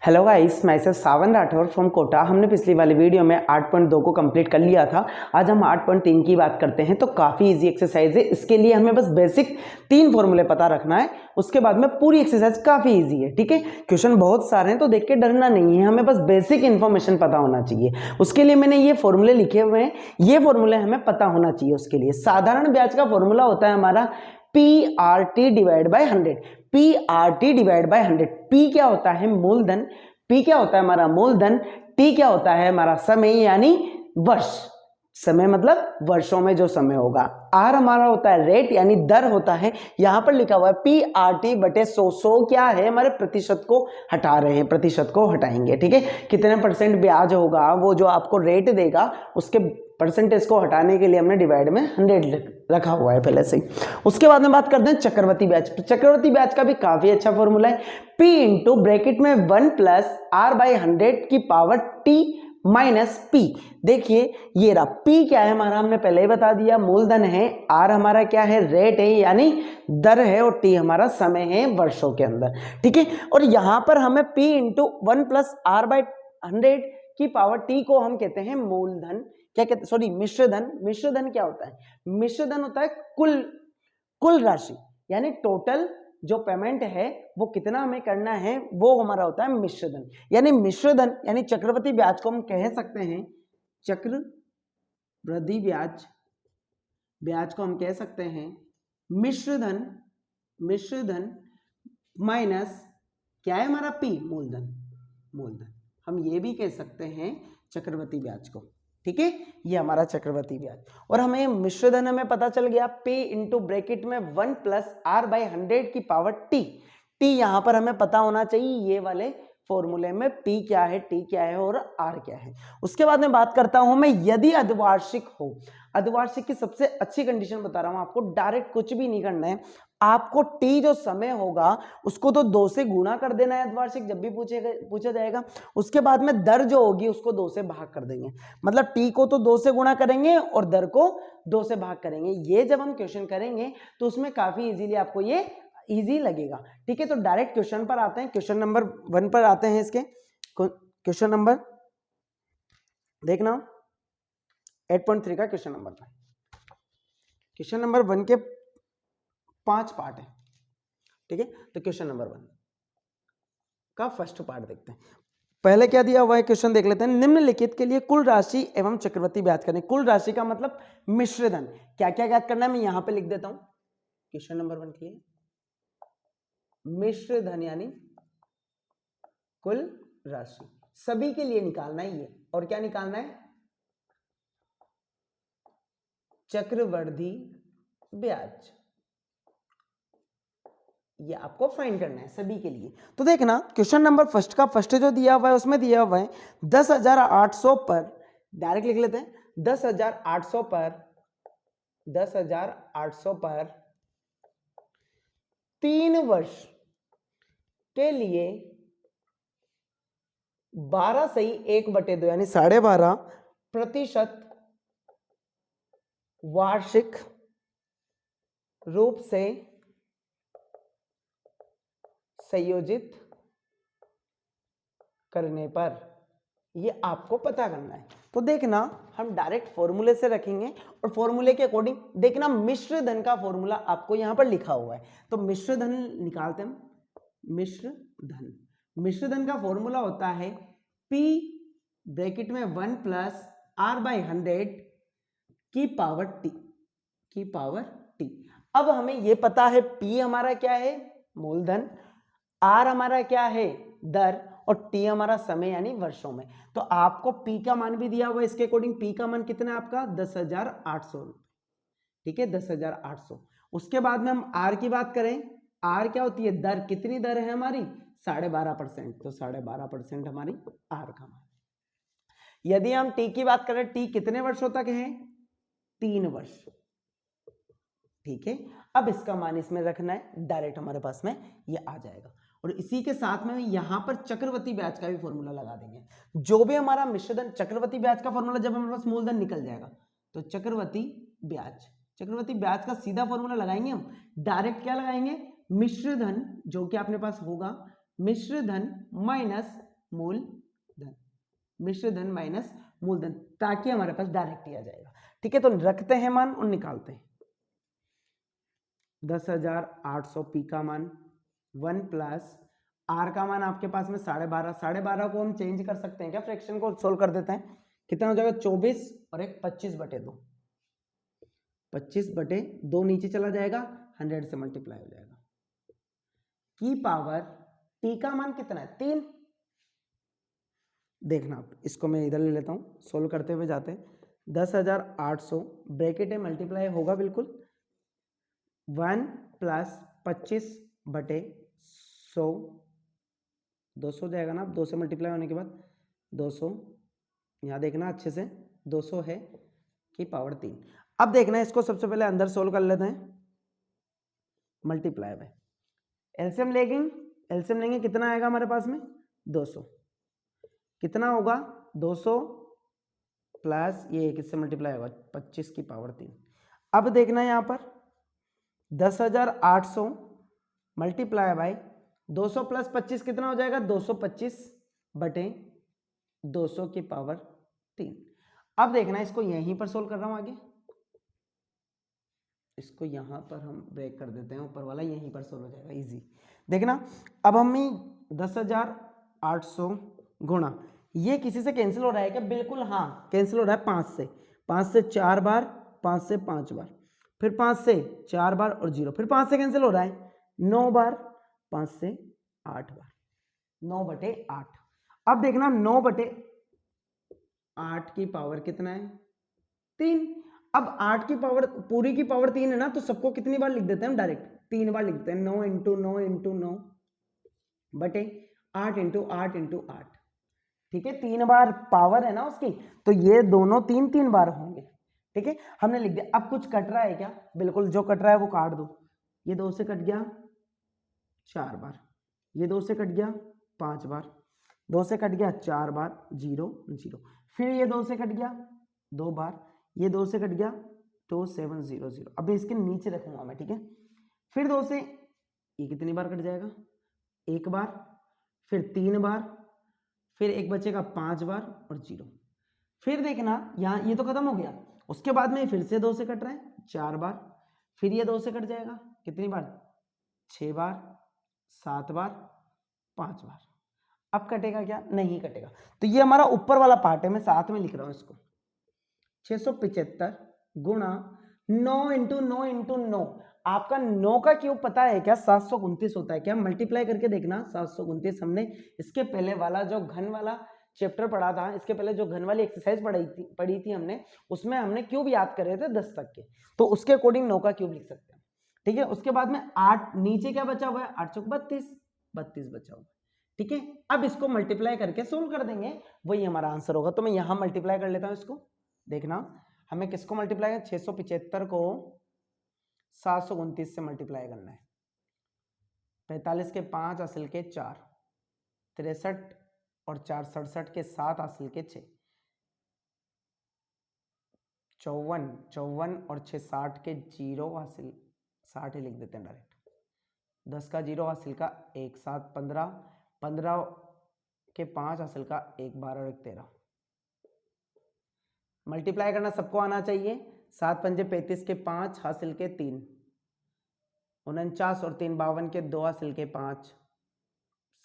Hello guys, मैं sir Sawan Rathore from Kota. हमने पिछली वाली वीडियो में 8.2 को कंप्लीट कर लिया था। आज हम 8.3 की बात करते हैं। तो काफ़ी इजी एक्सरसाइज है। इसके लिए हमें बस बेसिक 3 फॉर्मूले पता रखना है। उसके बाद में पूरी एक्सरसाइज काफ़ी इजी है। ठीक है, क्वेश्चन बहुत सारे हैं तो देख के डरना नहीं है, हमें बस बेसिक इन्फॉर्मेशन पता होना चाहिए। उसके लिए मैंने ये फॉर्मूले लिखे हुए हैं, ये फॉर्मूले हमें पता होना चाहिए। उसके लिए साधारण ब्याज का फॉर्मूला होता है हमारा PRT divide by 100। PRT divide by 100। P क्या होता है? मूलधन। P क्या होता है? हमारा मूलधन। T क्या होता है? हमारा समय यानी वर्ष। समय मतलब वर्षों में जो समय होगा। R हमारा होता है रेट यानी दर होता है। यहां पर लिखा हुआ है PRT बटे 100। 100 क्या है? हमारे प्रतिशत को हटा रहे हैं, प्रतिशत को हटाएंगे। ठीक है, कितने % ब्याज होगा वो जो आपको रेट देगा उसके परसेंटेज को हटाने के लिए हमने डिवाइड में 100 रखा हुआ है पहले से। उसके बाद में बात करते हैं चक्रवृद्धि ब्याज। चक्रवृद्धि ब्याज का भी काफी अच्छा फॉर्मूला है। P इंटू ब्रैकेट में 1 प्लस R बाई 100 की पावर T माइनस P। देखिए ये रहा, P क्या है हमारा? हमने पहले ही बता दिया, मूलधन है। R हमारा क्या है? रेट है यानी दर है। और T हमारा समय है वर्षों के अंदर। ठीक है, और यहां पर हमें P into 1 plus R by 100 की पावर T को हम कहते हैं मूलधन। क्या कहते हैं? सॉरी, मिश्रधन। मिश्रधन क्या होता है? मिश्रधन होता है कुल राशि, यानी टोटल जो पेमेंट है वो कितना हमें करना है वो हमारा होता है मिश्रधन। यानी मिश्रधन यानी चक्रवृद्धि ब्याज को हम कह सकते हैं चक्रवृद्धि ब्याज। ब्याज को हम कह सकते हैं मिश्रधन। मिश्रधन माइनस क्या है हमारा? P, मूलधन। मूलधन हम ये भी कह सकते हैं चक्रवृद्धि ब्याज को। ठीक है, ये हमारा चक्रवृद्धि ब्याज। और हमें मिश्रधन हमें पता चल गया P इंटू ब्रैकेट में 1 प्लस R बाई 100 की पावर T। T यहां पर हमें पता होना चाहिए, ये वाले फॉर्मूले में P क्या है, T क्या है और R क्या है। उसके बाद में बात करता हूं मैं यदि अर्धवार्षिक हो। अर्धवार्षिक की सबसे अच्छी कंडीशन बता रहा हूं आपको, डायरेक्ट कुछ भी नहीं करना है आपको। T जो समय होगा उसको तो 2 से गुणा कर देना है अर्धवार्षिक, जब भी पूछा जाएगा। उसके बाद में दर जो होगी उसको 2 से भाग कर देंगे। मतलब T को तो 2 से गुणा करेंगे और दर को 2 से भाग करेंगे। ये जब हम क्वेश्चन करेंगे तो उसमें काफी इजीली आपको ये इजी लगेगा। ठीक है, तो डायरेक्ट क्वेश्चन पर आते हैं। क्वेश्चन नंबर 1 पर आते हैं। इसके क्वेश्चन नंबर देखना, 8.3 का क्वेश्चन नंबर था। क्वेश्चन नंबर 1 के 5 पार्ट है। ठीक है, तो क्वेश्चन नंबर 1 का फर्स्ट पार्ट देखते हैं। पहले क्या दिया हुआ है क्वेश्चन देख लेते हैं। निम्नलिखित के लिए कुल राशि एवं चक्रवृद्धि ब्याज करें। कुल राशि का मतलब मिश्रधन। क्या क्या याद करना है मैं यहां पे लिख देता हूं क्वेश्चन नंबर 1 के लिए। मिश्रधन यानी कुल राशि, सभी के लिए निकालना है ये। और क्या निकालना है? चक्रवृद्धि ब्याज। ये आपको फाइंड करना है सभी के लिए। तो देखना क्वेश्चन नंबर फर्स्ट का फर्स्ट जो दिया हुआ है उसमें दिया हुआ है 10,800 पर, डायरेक्ट लिख लेते हैं 10,800 पर 10,800 पर 3 वर्ष के लिए 12 सही 1/2 यानी 12.5% वार्षिक रूप से संयोजित करने पर, ये आपको पता करना है। तो देखना हम डायरेक्ट फॉर्मूले से रखेंगे और फॉर्मूले के अकॉर्डिंग देखना मिश्रधन का फॉर्मूला आपको यहां पर लिखा हुआ है। तो मिश्रधन निकालते हैं हम। मिश्रधन का फॉर्मूला होता है P ब्रैकेट में 1 प्लस R बाई 100 की पावर T। अब हमें यह पता है P हमारा क्या है? मूलधन। R हमारा क्या है? दर। और T हमारा समय यानी वर्षों में। तो आपको P का मान भी दिया हुआ है। इसके अकॉर्डिंग P का मान कितना है आपका? 10,800 रुपए। ठीक है, 10,800। उसके बाद में हम R की बात करें। R क्या होती है? दर। कितनी दर है हमारी? 12.5%। तो 12.5% हमारी R का मान। यदि हम T की बात करें, T कितने वर्षों तक है? 3 वर्ष। ठीक है, अब इसका मान इसमें रखना है, डायरेक्ट हमारे पास में ये आ जाएगा। और इसी के साथ में यहां पर चक्रवृद्धि ब्याज का भी फॉर्मूला लगा देंगे। जो भी हमारा मिश्रधन, चक्रवृद्धि ब्याज का फॉर्मूला जब हमारे पास मूलधन निकल जाएगा तो चक्रवृद्धि ब्याज का सीधा फॉर्मूला लगाएंगे हम। डायरेक्ट क्या लगाएंगे? मिश्रधन, जो कि अपने पास होगा मिश्रधन माइनस मूलधन, मिश्र धन माइनस मूलधन, ताकि हमारे पास डायरेक्ट ही आ जाएगा। ठीक है, तो रखते हैं मान और निकालते हैं। 10,800 पी का मान 1 प्लस आर का मान आपके पास में 12.5, 12.5 को हम चेंज कर सकते हैं क्या, फ्रैक्शन को सोल्व कर देते हैं। कितना हो जाएगा 24 और एक 25/2, 25/2 नीचे चला जाएगा, 100 से मल्टीप्लाई हो जाएगा। की पावर टी का मान कितना है 3। देखना आप, इसको मैं इधर ले लेता हूं, सोल्व करते हुए जाते हैं। 10,800 ब्रैकेट है, मल्टीप्लाई होगा बिल्कुल 1 प्लस 25/100, 200 जाएगा ना, 2 से मल्टीप्लाई होने के बाद 200, यहाँ देखना अच्छे से 200 है की पावर 3। अब देखना इसको सबसे पहले अंदर सोल्व कर लेते हैं, मल्टीप्लाई बाय एलसीएम लेंगे कितना आएगा हमारे पास में 200, कितना होगा 200 प्लस ये किससे मल्टीप्लाई होगा 25 की पावर 3। अब देखना यहाँ पर 10,800 मल्टीप्लाई बाय 200 प्लस 25 कितना हो जाएगा 225/200 की पावर 3। अब देखना इसको यहीं पर सोल्व कर रहा हूं आगे, इसको यहां पर हम ब्रेक कर देते हैं, ऊपर वाला यहीं पर सोल्व हो जाएगा इजी। देखना अब हम 10,800 गुणा, ये किसी से कैंसिल हो रहा है क्या, बिल्कुल हाँ कैंसिल हो रहा है, 5 से 4 बार, 5 से 5 बार, फिर 5 से 4 बार और 0, फिर 5 से कैंसिल हो रहा है 9 बार, 5 से 8 बार, 9/8। अब देखना 9/8 की पावर कितना है 3। अब 8 की पावर पूरी की पावर 3 है ना, तो सबको कितनी बार लिख देते हैं हम, डायरेक्ट 3 बार लिखते हैं, 9 × 9 × 9/8 × 8 × 8। ठीक है, 3 बार पावर है ना उसकी, तो ये दोनों 3 बार होंगे। ठीक है, हमने लिख दिया। अब कुछ कट रहा है क्या, बिल्कुल जो कट रहा है वो काट दो। ये 2 से कट गया 4 बार, ये 2 से कट गया 5 बार, 2 से कट गया 4 बार, 0 0, फिर ये 2 से कट गया 2 बार, ये 2 से कट गया 2 7 0 0। अब इसके नीचे रखूंगा मैं, ठीक है। फिर 2 से ये कितनी बार कट जाएगा 1 बार, फिर 3 बार, फिर एक बचेगा 5 बार और 0। फिर देखना यहाँ ये तो खत्म हो गया, उसके बाद में फिर से 2 से कट रहा है 4 बार, फिर ये 2 से कट जाएगा कितनी बार 6 बार, 7 बार, 5 बार। अब कटेगा क्या, नहीं कटेगा। तो ये हमारा ऊपर वाला पार्ट है, मैं साथ में लिख रहा हूं इसको, 675 गुणा 9 × 9 × 9। आपका 9 का क्यूब पता है क्या 729 होता है क्या, मल्टीप्लाई करके देखना 729। हमने इसके पहले वाला जो घन वाला चैप्टर पढ़ा था, इसके पहले जो घन वाली एक्सरसाइज पढ़ी थी हमने, उसमें हमने क्यूब याद करे थे 10 तक के, तो उसके अकॉर्डिंग 9 का क्यूब लिख सकते हैं। ठीक है, उसके बाद में 8 नीचे क्या बचा हुआ है 8 चौक 32 बचा हुआ है। ठीक है, अब इसको मल्टीप्लाई करके सोल्व कर देंगे, वही हमारा आंसर होगा। तो मैं यहां मल्टीप्लाई कर लेता हूं इसको। देखना हमें किसको मल्टीप्लाई है, 675 को 729 से मल्टीप्लाई करना है। 45 के 5 असल के 4, 63 और 4 67 के 7 असल के 6, 54 और 6 60 के 0 हासिल, 60 ही लिख देते हैं डायरेक्ट। 10 का 0 हासिल का 1, 7 15, 15 के 5 हासिल का 1 12 और 1 13। मल्टीप्लाई करना सबको आना चाहिए। 7 पंजे 35 के 5 हासिल के 3, 49 और 3 52 के 2 हासिल के 5,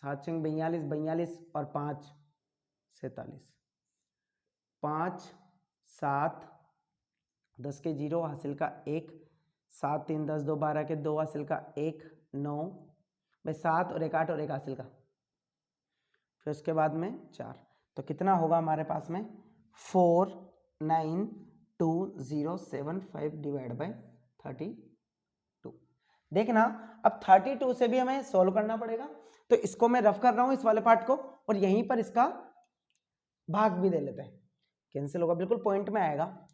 7 6 42 42 और 5 47, 5 7 10 के 0 हासिल का 1, 7 3 10 2 12 के 2 हासिल का 1 9 भाई 7 और 1 8 और 1 हासिल का, फिर उसके बाद में 4। तो कितना होगा हमारे पास में 492,075 डिवाइड बाय 32। देखना अब 32 से भी हमें सॉल्व करना पड़ेगा, तो इसको मैं रफ कर रहा हूं इस वाले पार्ट को, और यहीं पर इसका भाग भी दे लेते हैं, कैंसिल होगा बिल्कुल पॉइंट में आएगा।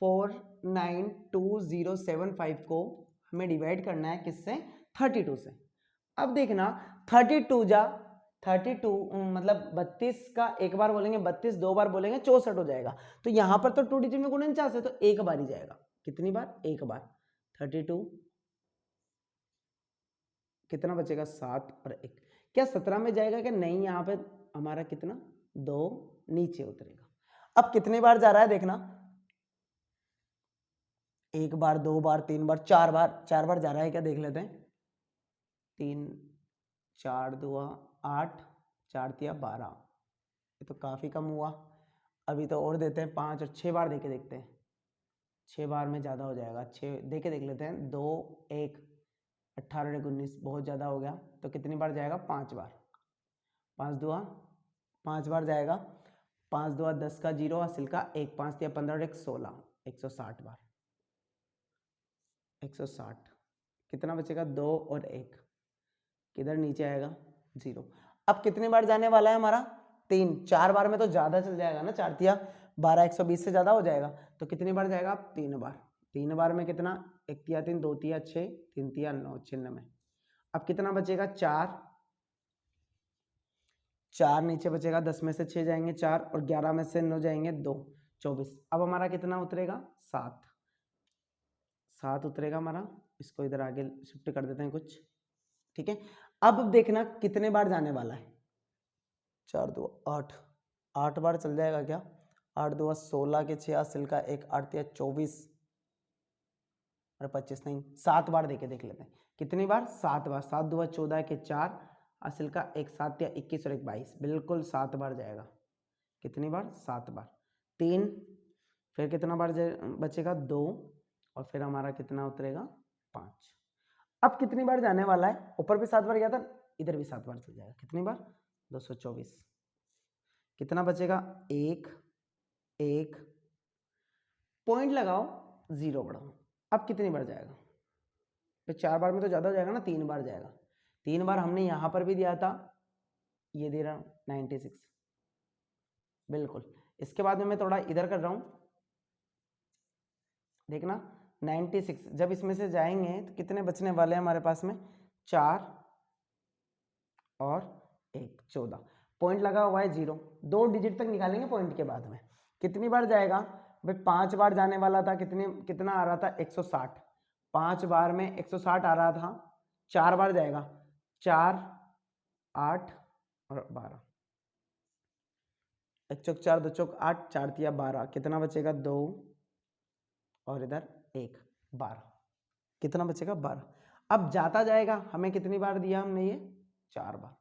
492,075 को हमें डिवाइड करना है किससे 32 से। अब देखना 32 मतलब 32 का एक बार बोलेंगे 32, 2 बार बोलेंगे 64 हो जाएगा। तो यहां पर तो 2 डिजिट में 49 है, तो एक बार ही जाएगा। कितनी बार, एक बार। 32 कितना बचेगा 7 और 1, क्या 17 में जाएगा क्या, नहीं यहाँ पे हमारा कितना 2 नीचे उतरेगा। अब कितनी बार जा रहा है देखना, 1 बार 2 बार 3 बार 4 बार, 4 बार जा रहा है क्या देख लेते हैं। 3 4 2 8 4 3 12, ये तो काफी कम हुआ। अभी तो और देते हैं 5 और 6 बार देके देखते हैं, 6 बार में ज्यादा हो जाएगा। 6 देके देख लेते हैं, 2 1 18 19 बहुत ज्यादा हो गया, तो कितनी बार जाएगा 5 बार। 5 2 5 बार जाएगा। 5 2 10 का 0 हासिल का 1 5 3 15 1 16 160 बार। 160 कितना बचेगा 2 और 1 किधर नीचे आएगा 0। अब कितनी बार जाने वाला है हमारा 3। 4 बार में तो ज्यादा चल जाएगा ना, 4 तिया 12 120 से ज्यादा हो जाएगा, तो कितनी बार जाएगा 3 बार। 3 बार में कितना 1 तिया 3 2 तिया 6 3 तिया 9 96। अब कितना बचेगा 4 4 नीचे बचेगा, 10 में से 6 जाएंगे 4 और 11 में से 9 जाएंगे 2 24। अब हमारा कितना उतरेगा 7 7 उतरेगा हमारा। इसको इधर आगे शिफ्ट कर देते हैं कुछ, ठीक है। अब देखना कितने बार जाने वाला है, 4 2 8 8 बार चल जाएगा क्या। 8 2 16 के 6 हासिल का 1 8 3 24 और 25 नहीं 7 बार देके देख लेते हैं कितनी बार 7 बार। 7 2 14 के 4 हासिल का 1 7 या 21 और 1 22, बिल्कुल 7 बार जाएगा। कितनी बार 7 बार। 3 फिर कितना बार बचेगा 2 और फिर हमारा कितना उतरेगा 5। अब कितनी बार जाने वाला है, ऊपर भी 7 बार गया था, इधर भी 7 बार चल जाएगा। कितनी बार 224। कितना बचेगा 1 1 पॉइंट लगाओ 0 बढ़ाओ। अब कितनी बार जाएगा, फिर 4 बार में तो ज्यादा हो जाएगा ना, 3 बार जाएगा। 3 बार हमने यहां पर भी दिया था, ये दे रहा हूं 96 बिल्कुल। इसके बाद में मैं थोड़ा इधर कर रहा हूं, देखना 96। जब इसमें से जाएंगे तो कितने बचने वाले हैं हमारे पास में 4 और 1 14। पॉइंट लगा हुआ है 0, 2 डिजिट तक निकालेंगे पॉइंट के बाद में। कितनी बार जाएगा भाई 5 बार जाने वाला था, कितना आ रहा था 160। 5 बार में 160 आ रहा था, 4 बार जाएगा 4 8 और 12। 1 चौक 4 2 चौक 8 4 तिया 12, कितना बचेगा 2 और इधर 1 12, कितना बचेगा 12। अब जाता जाएगा, हमें कितनी बार दिया हमने ये 4 बार।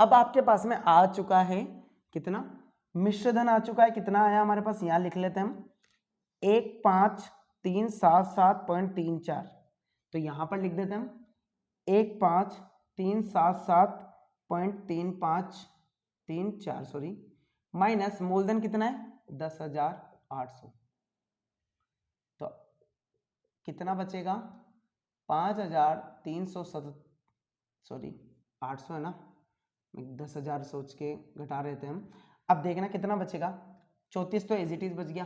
अब आपके पास में आ चुका है कितना मिश्र धन आ चुका है, कितना आया हमारे पास यहां लिख लेते हैं हम 15377.34। तो यहां पर लिख देते हैं हम 15377.3534 सॉरी, माइनस मूलधन कितना है 10,800। तो कितना बचेगा 5,307 सॉरी 800 है ना, 10,000 सोच के घटा रहे थे हम। अब देखना कितना बचेगा 34 तो एज इट इज बच गया,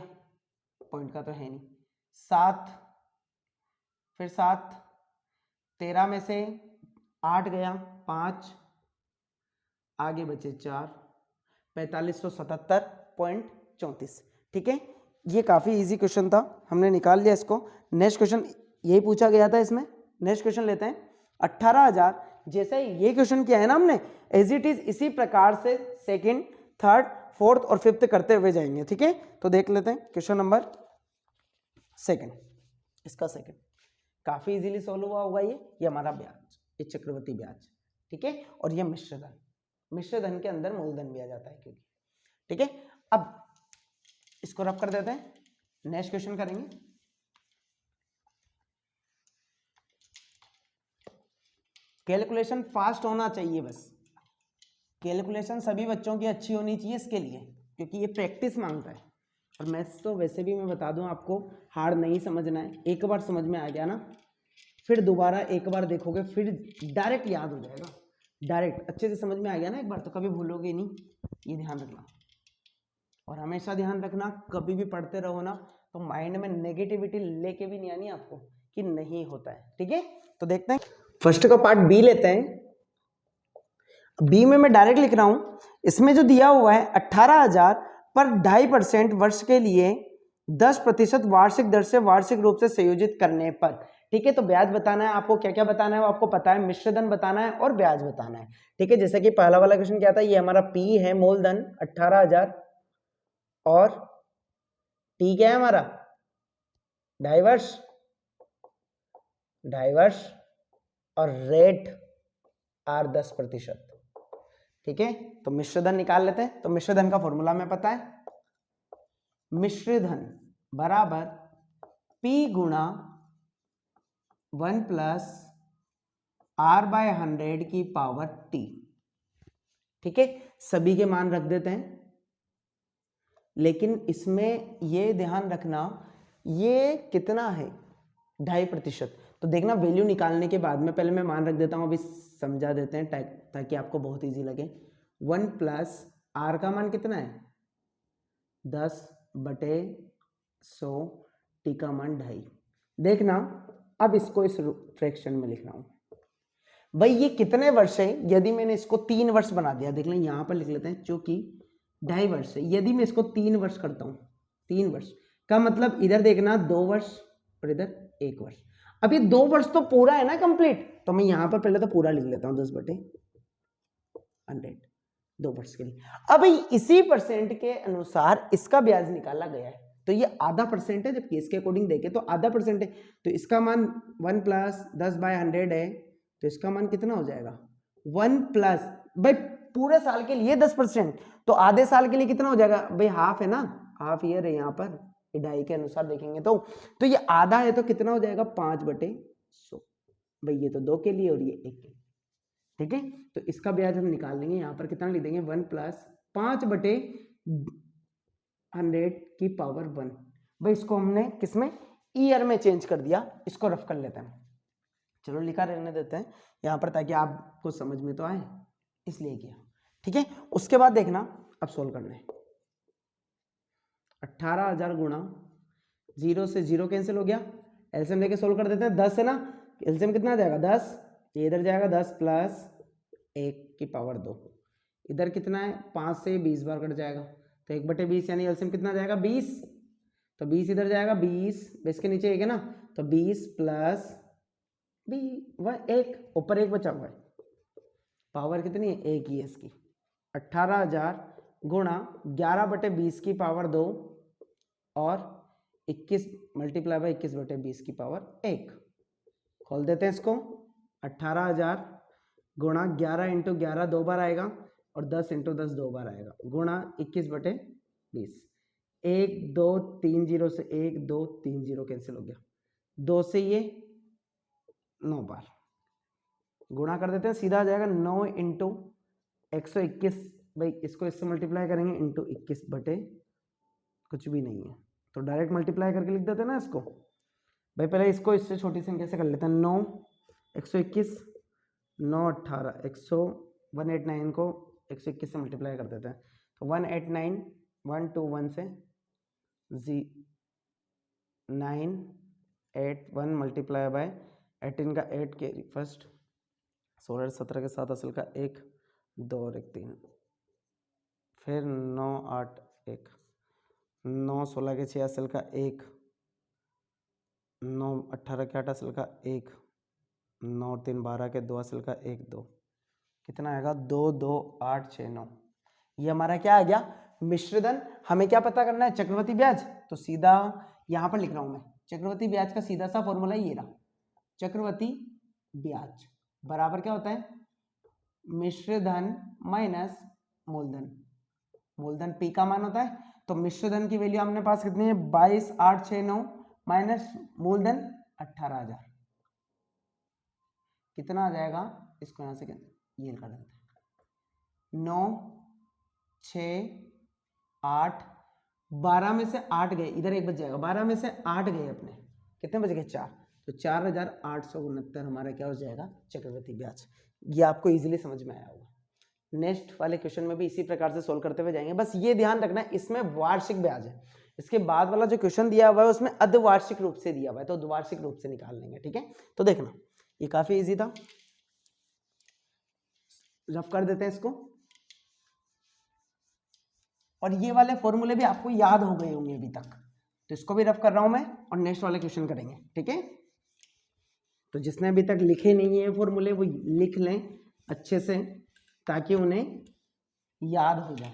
पॉइंट का तो है नहीं। 7 फिर 7 13 में से 8 गया 5 आगे बचे 4 4577.34। ठीक है, ये काफी इजी क्वेश्चन था, हमने निकाल लिया इसको। नेक्स्ट क्वेश्चन यही पूछा गया था इसमें। नेक्स्ट क्वेश्चन लेते हैं 18,000। जैसे ये क्वेश्चन किया है ना हमने, एज इट इज इसी प्रकार से सेकंड थर्ड फोर्थ और फिफ्थ करते हुए जाएंगे। ठीक है, तो देख लेते हैं क्वेश्चन नंबर सेकंड। इसका सेकंड काफी इजीली सॉल्व हुआ होगा। ये हमारा ब्याज, ये चक्रवृद्धि ब्याज। ठीक है, और ये मिश्र धन, मिश्र धन के अंदर मूलधन भी आ जाता है क्योंकि। ठीक है, अब इसको रफ कर देते हैं, नेक्स्ट क्वेश्चन करेंगे। कैलकुलेशन फास्ट होना चाहिए, बस कैलकुलेशन सभी बच्चों की अच्छी होनी चाहिए इसके लिए, क्योंकि ये प्रैक्टिस मांगता है। और मैथ्स तो वैसे भी मैं बता दूं आपको हार्ड नहीं समझना है, एक बार समझ में आ गया ना फिर दोबारा एक बार देखोगे फिर डायरेक्ट याद हो जाएगा, डायरेक्ट अच्छे से समझ में आ गया ना एक बार तो कभी भूलोगे नहीं, ये ध्यान रखना। और हमेशा ध्यान रखना कभी भी पढ़ते रहो ना तो माइंड में नेगेटिविटी लेके भी नहीं आनी आपको कि नहीं होता है। ठीक है, तो देखते हैं फर्स्ट का पार्ट बी लेते हैं। बी में मैं डायरेक्ट लिख रहा हूं, इसमें जो दिया हुआ है 18,000 पर 2.5% वर्ष के लिए 10% वार्षिक दर से वार्षिक रूप से संयोजित करने पर ठीक है। तो ब्याज बताना है आपको, क्या क्या बताना है वो आपको पता है, मिश्रधन बताना है और ब्याज बताना है। ठीक है, जैसे कि पहला वाला क्वेश्चन क्या था, ये हमारा पी है मूलधन 18,000 और टी क्या है हमारा, डाइवर्स और रेट आर 10%। ठीक है, तो मिश्रधन निकाल लेते हैं। तो मिश्रधन का फॉर्मूला हमें पता है, मिश्रधन बराबर P गुणा 1 प्लस R/100 की पावर T। ठीक है, सभी के मान रख देते हैं, लेकिन इसमें ये ध्यान रखना ये कितना है, 2.5%। तो देखना वैल्यू निकालने के बाद में पहले मैं मान रख देता हूं, अभी समझा देते हैं ताकि आपको बहुत इजी लगे। 1 प्लस आर का मान कितना है 10/100, टी का मान 2.5। देखना अब इसको इस फ्रैक्शन में लिख रहा हूं भाई, ये कितने वर्ष है, यदि मैंने इसको 3 वर्ष बना दिया, देख लें यहां पर लिख लेते हैं, चूंकि 2.5 वर्ष है, यदि मैं इसको 3 वर्ष करता हूं, 3 वर्ष का मतलब इधर देखना 2 वर्ष और इधर 1 वर्ष। अब ये 2 वर्ष तो पूरा है ना कंप्लीट, तो मैं यहां पर पहले तो पूरा लिख लेता हूं 10/100 2 वर्ष के लिए। अब इसी परसेंट के अनुसार इसका ब्याज निकाला गया है, तो ये आधा परसेंट है, जबकि इसके अकॉर्डिंग देखे तो आधा परसेंट है, तो इसका मान 1 प्लस 10/100 है, तो इसका मान कितना हो जाएगा 1 प्लस, भाई पूरे साल के लिए 10%, तो आधे साल के लिए कितना हो जाएगा भाई, हाफ है ना, हाफ ईयर है यहाँ पर, 2.5 के अनुसार देखेंगे तो ये आधा है, तो कितना हो जाएगा 5/100। भाई ये तो 2 के लिए और ये 1 के लिए। ठीक है, तो इसका ब्याज हम निकाल लेंगे, यहाँ पर कितना लिख देंगे 1 प्लस 5/100 की पावर 1। भाई इसको हमने किसमें, ईयर में चेंज कर दिया, इसको रफ कर लेते हैं, चलो लिखा रहने देते हैं यहाँ पर ताकि आपको समझ में तो आए, इसलिए किया। ठीक है, उसके बाद देखना अब सोल्व करना है, 18,000 गुणा 0 से 0 कैंसिल हो गया, एलसीएम लेके सोल्व कर देते हैं, 10 है ना, एलसीएम कितना आ जाएगा 10, ये इधर जाएगा 10 प्लस 1 की पावर 2, इधर कितना है 5 से 20 बार कट जाएगा, तो 1/20 यानी एलसीएम कितना जाएगा 20, तो 20 इधर जाएगा 20, बेस के नीचे 1 है ना, तो 20 प्लस 1 ऊपर 1 बचा हुआ है, पावर कितनी है 1 ही है इसकी, 18,000 गुणा 11/20 की पावर 2 और 21 मल्टीप्लाई बाई 21/20 की पावर 1। खोल देते हैं इसको, 18,000 गुणा 11 × 11 2 बार आएगा और 10 × 10 2 बार आएगा, गुणा 21/20, 1 2 3 0 से 1 2 3 0 कैंसिल हो गया, 2 से ये 9 बार गुणा कर देते हैं, सीधा आ जाएगा 9 × 121, भाई इसको इससे मल्टीप्लाई करेंगे इंटू 21 बटे कुछ भी नहीं है, तो डायरेक्ट मल्टीप्लाई करके लिख देते हैं ना इसको। भाई पहले इसको इससे छोटी संख्या से कर लेते हैं, 9 121 9 18 189 को 121 से मल्टीप्लाई कर देते हैं, तो 189 121 से 981 मल्टीप्लाई बाय 18 का 8 के फर्स्ट 16 17 के साथ असल का 1 2 और 1 3, फिर 9 8 1 9 16 के 6 असल का 1 9 18 के 8 असल का 1 9 3 12 के 2 असल का 1 2, कितना आएगा 2 2 8 6 9। ये हमारा क्या आ गया मिश्रधन। हमें क्या पता करना है चक्रवृद्धि ब्याज, तो सीधा यहां पर लिख रहा हूं मैं, चक्रवृद्धि ब्याज का सीधा सा फॉर्मूला ये रहा, चक्रवृद्धि ब्याज बराबर क्या होता है मिश्रधन माइनस मूलधन, मूलधन P का मान होता है, तो मिश्रधन की वैल्यू हमने पास कितनी है 22,869 माइनस मूलधन 18,000, कितना आ जाएगा, इसको यहां से ये कर देते हैं 9 6 8 12 में से 8 गए, इधर 1 बच जाएगा, 12 में से 8 गए अपने, कितने बच गए 4, तो 4,869 हमारा क्या हो जाएगा चक्रवृद्धि ब्याज। ये आपको इजीली समझ में आया होगा। नेक्स्ट वाले क्वेश्चन में भी इसी प्रकार से सोल्व करते हुए जाएंगे, बस ये ध्यान रखना है इसमें वार्षिक ब्याज है, इसके बाद वाला जो क्वेश्चन दिया हुआ है उसमें अर्धवार्षिक रूप से दिया हुआ है, तो द्विवार्षिक रूप से निकाल लेंगे। ठीक है, तो देखना ये काफी इजी था, रफ कर देते हैं इसको, और ये वाले फॉर्मूले भी आपको याद हो गए होंगे अभी तक, तो इसको भी रफ कर रहा हूं मैं और नेक्स्ट वाले क्वेश्चन करेंगे। ठीक है, तो जिसने अभी तक लिखे नहीं है फॉर्मूले वो लिख लें अच्छे से, ताकि उन्हें याद हो जाए,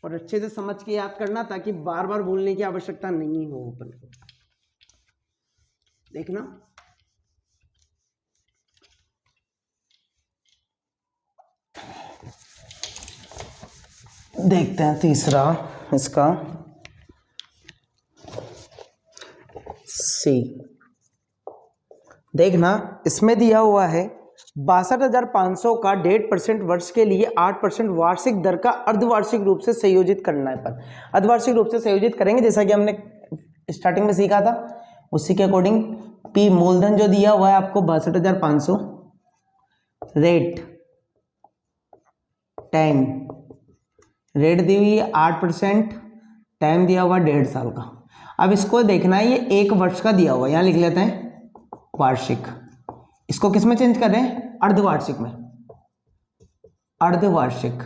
और अच्छे से समझ के याद करना ताकि बार बार बोलने की आवश्यकता नहीं हो अपन को। देखना, देखते हैं तीसरा इसका सी। देखना, इसमें दिया हुआ है 62,500 का 1.5% वर्ष के लिए 8% वार्षिक दर का अर्धवार्षिक रूप से संयोजित करना है। पर अर्धवार्षिक रूप से संयोजित करेंगे जैसा कि हमने स्टार्टिंग में सीखा था, उसी के अकॉर्डिंग पी मूलधन जो दिया हुआ है आपको 62,500, रेट टाइम, रेट दी हुई है 8%, टाइम दिया हुआ 1.5 साल का। अब इसको देखना है, ये 1 वर्ष का दिया हुआ है, यहाँ लिख लेते हैं वार्षिक। इसको किस में चेंज कर रहे हैं? अर्धवार्षिक में। अर्धवार्षिक,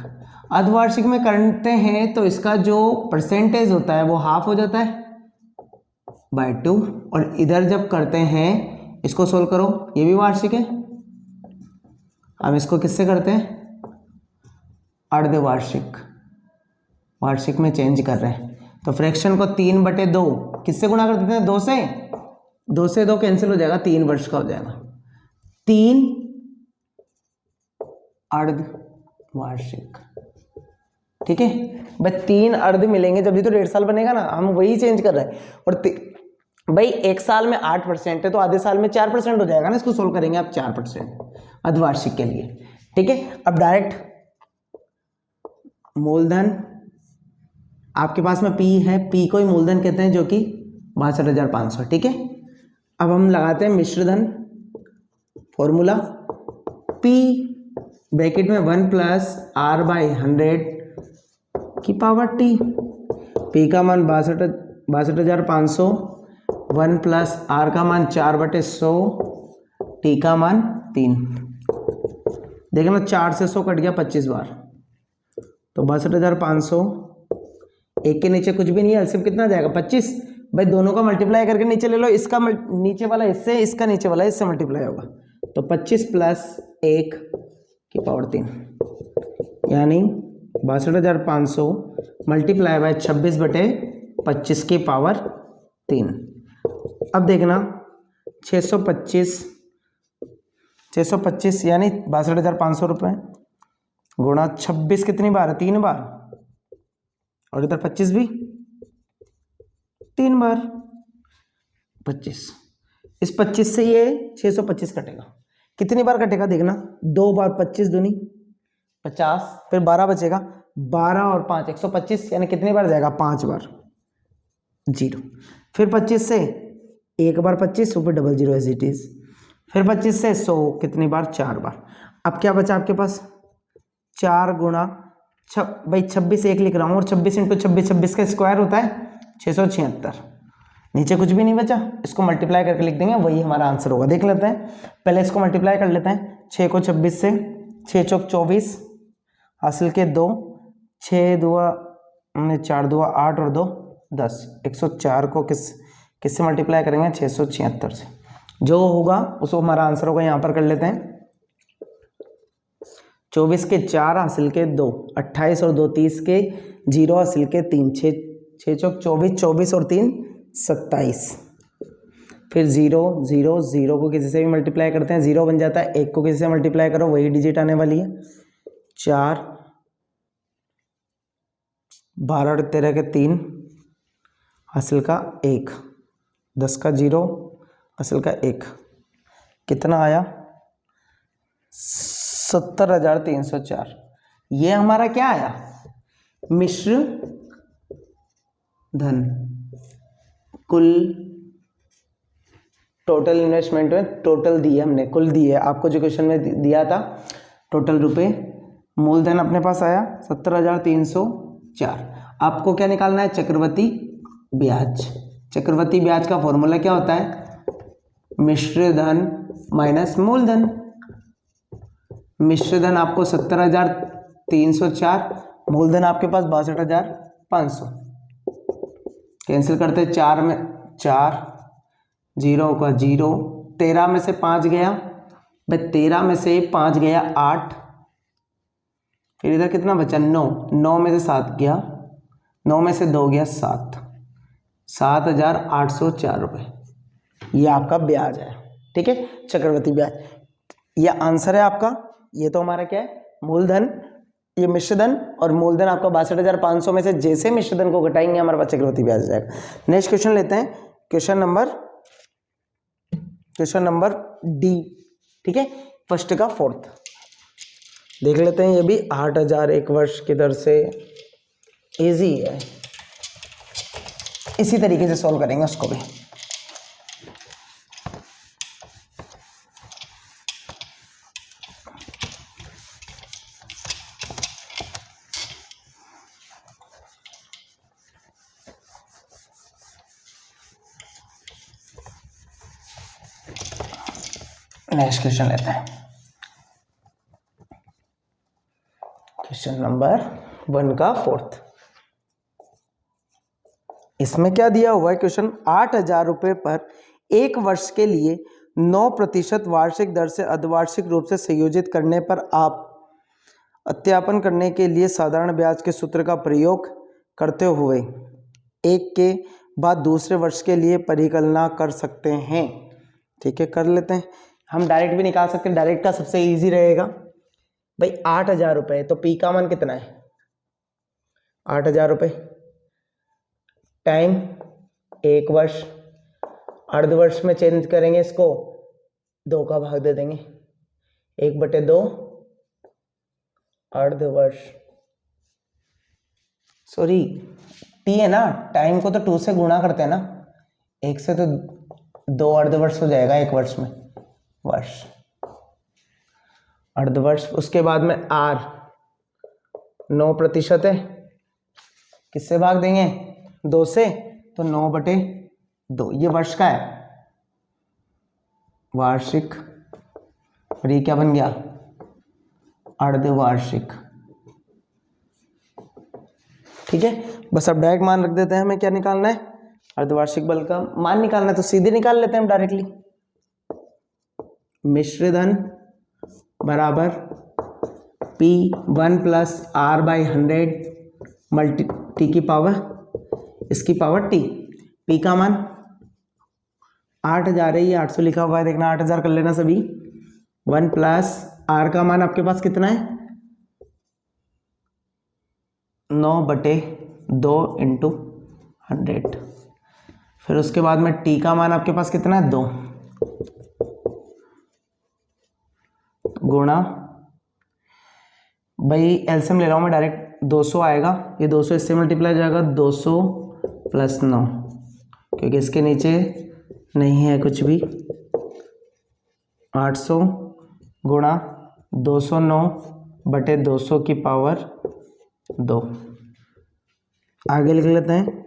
अर्धवार्षिक में करते हैं तो इसका जो परसेंटेज होता है वो हाफ हो जाता है बाय 2, और इधर जब करते हैं इसको सोल्व करो, ये भी वार्षिक है। अब इसको किससे करते हैं? अर्धवार्षिक, वार्षिक में चेंज कर रहे हैं। तो फ्रैक्शन को 3/2 किससे गुणा कर देते हैं? 2 से। 2 से 2 कैंसिल हो जाएगा, 3 वर्ष का हो जाएगा। 3 अर्धवार्षिक, ठीक है भाई। 3 अर्ध मिलेंगे जब भी तो 1.5 साल बनेगा ना, हम वही चेंज कर रहे हैं। और भाई 1 साल में 8% है तो आधे साल में 4% हो जाएगा ना, इसको सोल्व करेंगे आप 4% अर्धवार्षिक के लिए, ठीक है। अब डायरेक्ट मूलधन आपके पास में P है, P को ही मूलधन कहते हैं, जो कि 62,500, ठीक है। अब हम लगाते हैं मिश्रधन फॉर्मूला, P ब्रैकेट में 1 + R/100 की पावर T। P का मान 62,500, 1 + R का मान 4/100, T का मान 3। देखना 4 से 100 कट गया 25 बार, तो 62,500, एक के नीचे कुछ भी नहीं है, एलसीएम कितना जाएगा? 25। भाई दोनों का मल्टीप्लाई करके नीचे ले लो, इसका नीचे वाला इससे, इसका नीचे वाला इससे मल्टीप्लाई होगा, तो 25 + 1 की पावर 3, यानी 62,500 मल्टीप्लाई बाय 26/25 की पावर 3। अब देखना 625 यानी 62,500 रुपये गुणा 26 कितनी बार है? 3 बार, और इधर 25 भी 3 बार। 25, इस 25 से ये 625 कटेगा, कितनी बार कटेगा? देखना 2 बार, 25 दूनी 50, फिर 12 बचेगा, 12 और 5 125, यानी कितनी बार जाएगा? 5 बार, 0। फिर 25 से एक बार 25, फिर डबल 0 एज इट इज, फिर 25 से 100 कितनी बार? 4 बार। अब क्या बचा आपके पास? 4 गुणा भाई 26 एक लिख रहा हूँ, और 26 × 26, 26 का स्क्वायर होता है 676, नीचे कुछ भी नहीं बचा, इसको मल्टीप्लाई करके लिख देंगे, वही हमारा आंसर होगा। देख लेते हैं, पहले इसको मल्टीप्लाई कर लेते हैं। 6 को 26 से, 6 चौक 24, हासिल के 2, 6 दूआ 4 दूआ 8 और 2 10, 104 को किससे मल्टीप्लाई करेंगे? 676 से। जो होगा उसको हमारा आंसर होगा, यहाँ पर कर लेते हैं। 24 के 4 हासिल के 2, 28 और 2 30 के 0 हासिल के 3, 6 चौक 24, 24 और 3 27, फिर 0 0 0 को किसी से भी मल्टीप्लाई करते हैं 0 बन जाता है, 1 को किसी से मल्टीप्लाई करो वही डिजिट आने वाली है। 4 12 और 13 के 3 हासिल का 1, 10 का 0 हासिल का 1, कितना आया? 70,304। ये हमारा क्या आया? मिश्र धन। कुल टोटल इन्वेस्टमेंट में टोटल दिए हमने, कुल दिए, आपको जो क्वेश्चन में दिया था टोटल रुपए। मूलधन अपने पास आया 70,304। आपको क्या निकालना है? चक्रवृद्धि ब्याज। चक्रवृद्धि ब्याज का फॉर्मूला क्या होता है? मिश्र धन माइनस मूलधन। मिश्र धन आपको 70,304, मूलधन आपके पास 62,500। कैंसिल करते 4 में 4, 0 का 0, 13 में से 5 गया भाई, 13 में से 5 गया 8, फिर इधर कितना बचा 9, 9 में से 7 गया, 9 में से 2 गया 7, 7,804 रुपये, ये आपका ब्याज है। ठीक है, चक्रवृद्धि ब्याज, ये आंसर है आपका। ये तो हमारा क्या है, मूलधन, ये मिश्रधन, और मूलधन आपका 62,500 में से जैसे मिश्रधन को घटाएंगे हमारे पास चक्रवृद्धि ब्याज जाएगा। नेक्स्ट क्वेश्चन लेते हैं, क्वेश्चन नंबर डी। ठीक है, फर्स्ट का फोर्थ देख लेते हैं। ये भी 8,000 एक वर्ष की दर से, इजी है, इसी तरीके से सॉल्व करेंगे उसको भी। नेक्स्ट क्वेश्चन लेते हैं, क्वेश्चन नंबर 1 का फोर्थ। इसमें क्या दिया हुआ है क्वेश्चन, 8,000 रुपये पर एक वर्ष के लिए 9% वार्षिक दर से अर्धवार्षिक रूप से संयोजित करने पर आप अत्यापन करने के लिए साधारण ब्याज के सूत्र का प्रयोग करते हुए एक के बाद दूसरे वर्ष के लिए परिकलना कर सकते हैं। ठीक है, कर लेते हैं। हम डायरेक्ट भी निकाल सकते हैं, डायरेक्ट का सबसे इजी रहेगा भाई। 8,000 रुपये, तो पी का मान कितना है 8,000 रुपये, टाइम 1 वर्ष, अर्धवर्ष में चेंज करेंगे इसको, 2 का भाग दे देंगे, 1/2 अर्धवर्ष, सॉरी टी है ना, टाइम को तो 2 से गुणा करते हैं ना, 1 से तो 2 अर्धवर्ष हो जाएगा 1 वर्ष में, वर्ष अर्धवर्ष। उसके बाद में आर 9% है, किससे भाग देंगे 2 से, तो 9/2, ये वर्ष का है, वार्षिक, और ये क्या बन गया अर्धवार्षिक। ठीक है, बस अब डायरेक्ट मान रख देते हैं, हमें क्या निकालना है, अर्धवार्षिक बल का मान निकालना है, तो सीधे निकाल लेते हैं हम डायरेक्टली। मिश्रधन बराबर P1 + R/100 मल्टी टी की पावर, इसकी पावर टी। पी का मान 8,000 है, ये 800 लिखा हुआ है, देखना 8,000 कर लेना सभी। 1 + R का मान आपके पास कितना है 9/2 × 100। फिर उसके बाद में टी का मान आपके पास कितना है 2 गुणा, भाई एलसीएम ले रहा हूँ मैं डायरेक्ट, 200 आएगा, ये 200 इससे मल्टीप्लाई जाएगा, 200 + 9, क्योंकि इसके नीचे नहीं है कुछ भी, 800 गुणा 209/200 की पावर 2। आगे लिख लेते हैं,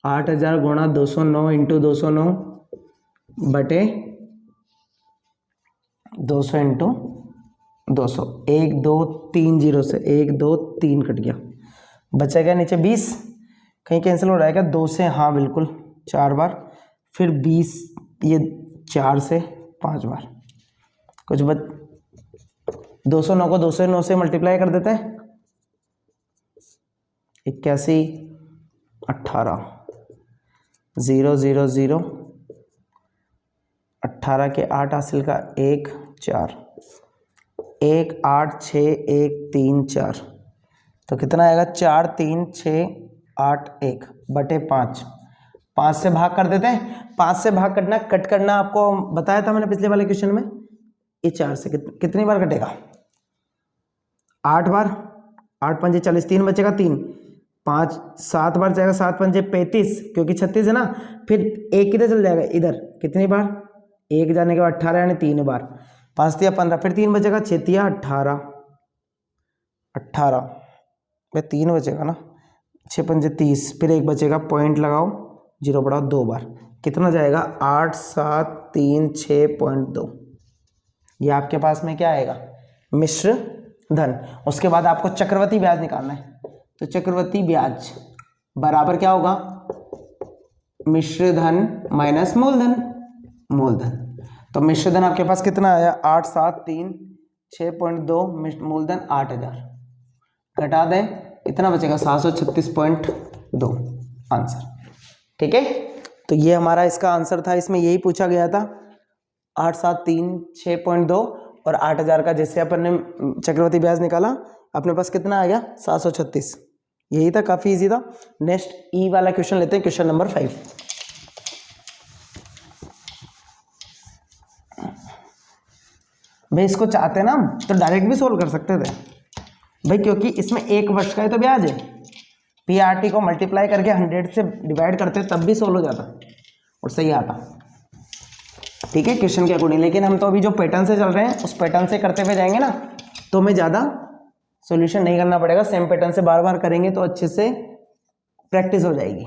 8,000 गुणा 209 × 209 बटे 200 × 200, 1 2 3 0 से 1 2 3 कट गया, बचेगा नीचे 20, कहीं कैंसिल हो जाएगा 2 से, हाँ बिल्कुल 4 बार, फिर 20, ये 4 से 5 बार, कुछ 209 को 209 से मल्टीप्लाई कर देते हैं, 81 18 0 0 0, 18 के 8 हासिल का 1 4, 1 8 6 1 3 4, तो कितना आएगा 4 3 6 8 1 बटे 5, 5 से भाग कर देते हैं। 5 से भाग करना, कट करना आपको बताया था मैंने पिछले वाले क्वेश्चन में। ये 4 से कितनी बार कटेगा 8 बार, 8 पंजे 40, 3 बचेगा 3, 5 7 बार जाएगा, 7 पंजे 35, क्योंकि 36 है ना, फिर 1 किधर चल जाएगा इधर, कितनी बार 1 जाने के बाद 18 यानी 3 बार, 5 तिया 15, फिर 3 बचेगा, 6 तिया 18 18, भाई 3 बचेगा ना, 6 पंजे 30, फिर 1 बचेगा, पॉइंट लगाओ, 0 बढ़ाओ 2 बार, कितना जाएगा 8 7 3 6.2, ये आपके पास में क्या आएगा मिश्र धन। उसके बाद आपको चक्रवृद्धि ब्याज निकालना है, तो चक्रवृद्धि ब्याज बराबर क्या होगा मिश्र धन माइनस मूलधन, मूलधन। तो मिश्रधन आपके पास कितना आया, 8 7 3 6.2, मूलधन 8000, घटा दें कितना बचेगा, 736.2 आंसर। ठीक है, तो ये हमारा इसका आंसर था, इसमें यही पूछा गया था 8 7 3 6.2 और 8000 का जैसे अपन ने चक्रवृद्धि ब्याज निकाला अपने पास कितना आ गया 736, यही था, काफी इजी था। नेक्स्ट ई वाला क्वेश्चन लेते हैं, क्वेश्चन नंबर 5। भाई इसको चाहते ना तो डायरेक्ट भी सोल्व कर सकते थे भाई, क्योंकि इसमें 1 वर्ष का ही तो ब्याज है, पीआरटी को मल्टीप्लाई करके 100 से डिवाइड करते तब भी सोल्व हो जाता और सही आता। ठीक है, क्वेश्चन के अकॉर्डिंग, लेकिन हम तो अभी जो पैटर्न से चल रहे हैं उस पैटर्न से करते हुए जाएंगे ना, तो हमें ज़्यादा सॉल्यूशन नहीं करना पड़ेगा, सेम पैटर्न से बार बार करेंगे तो अच्छे से प्रैक्टिस हो जाएगी।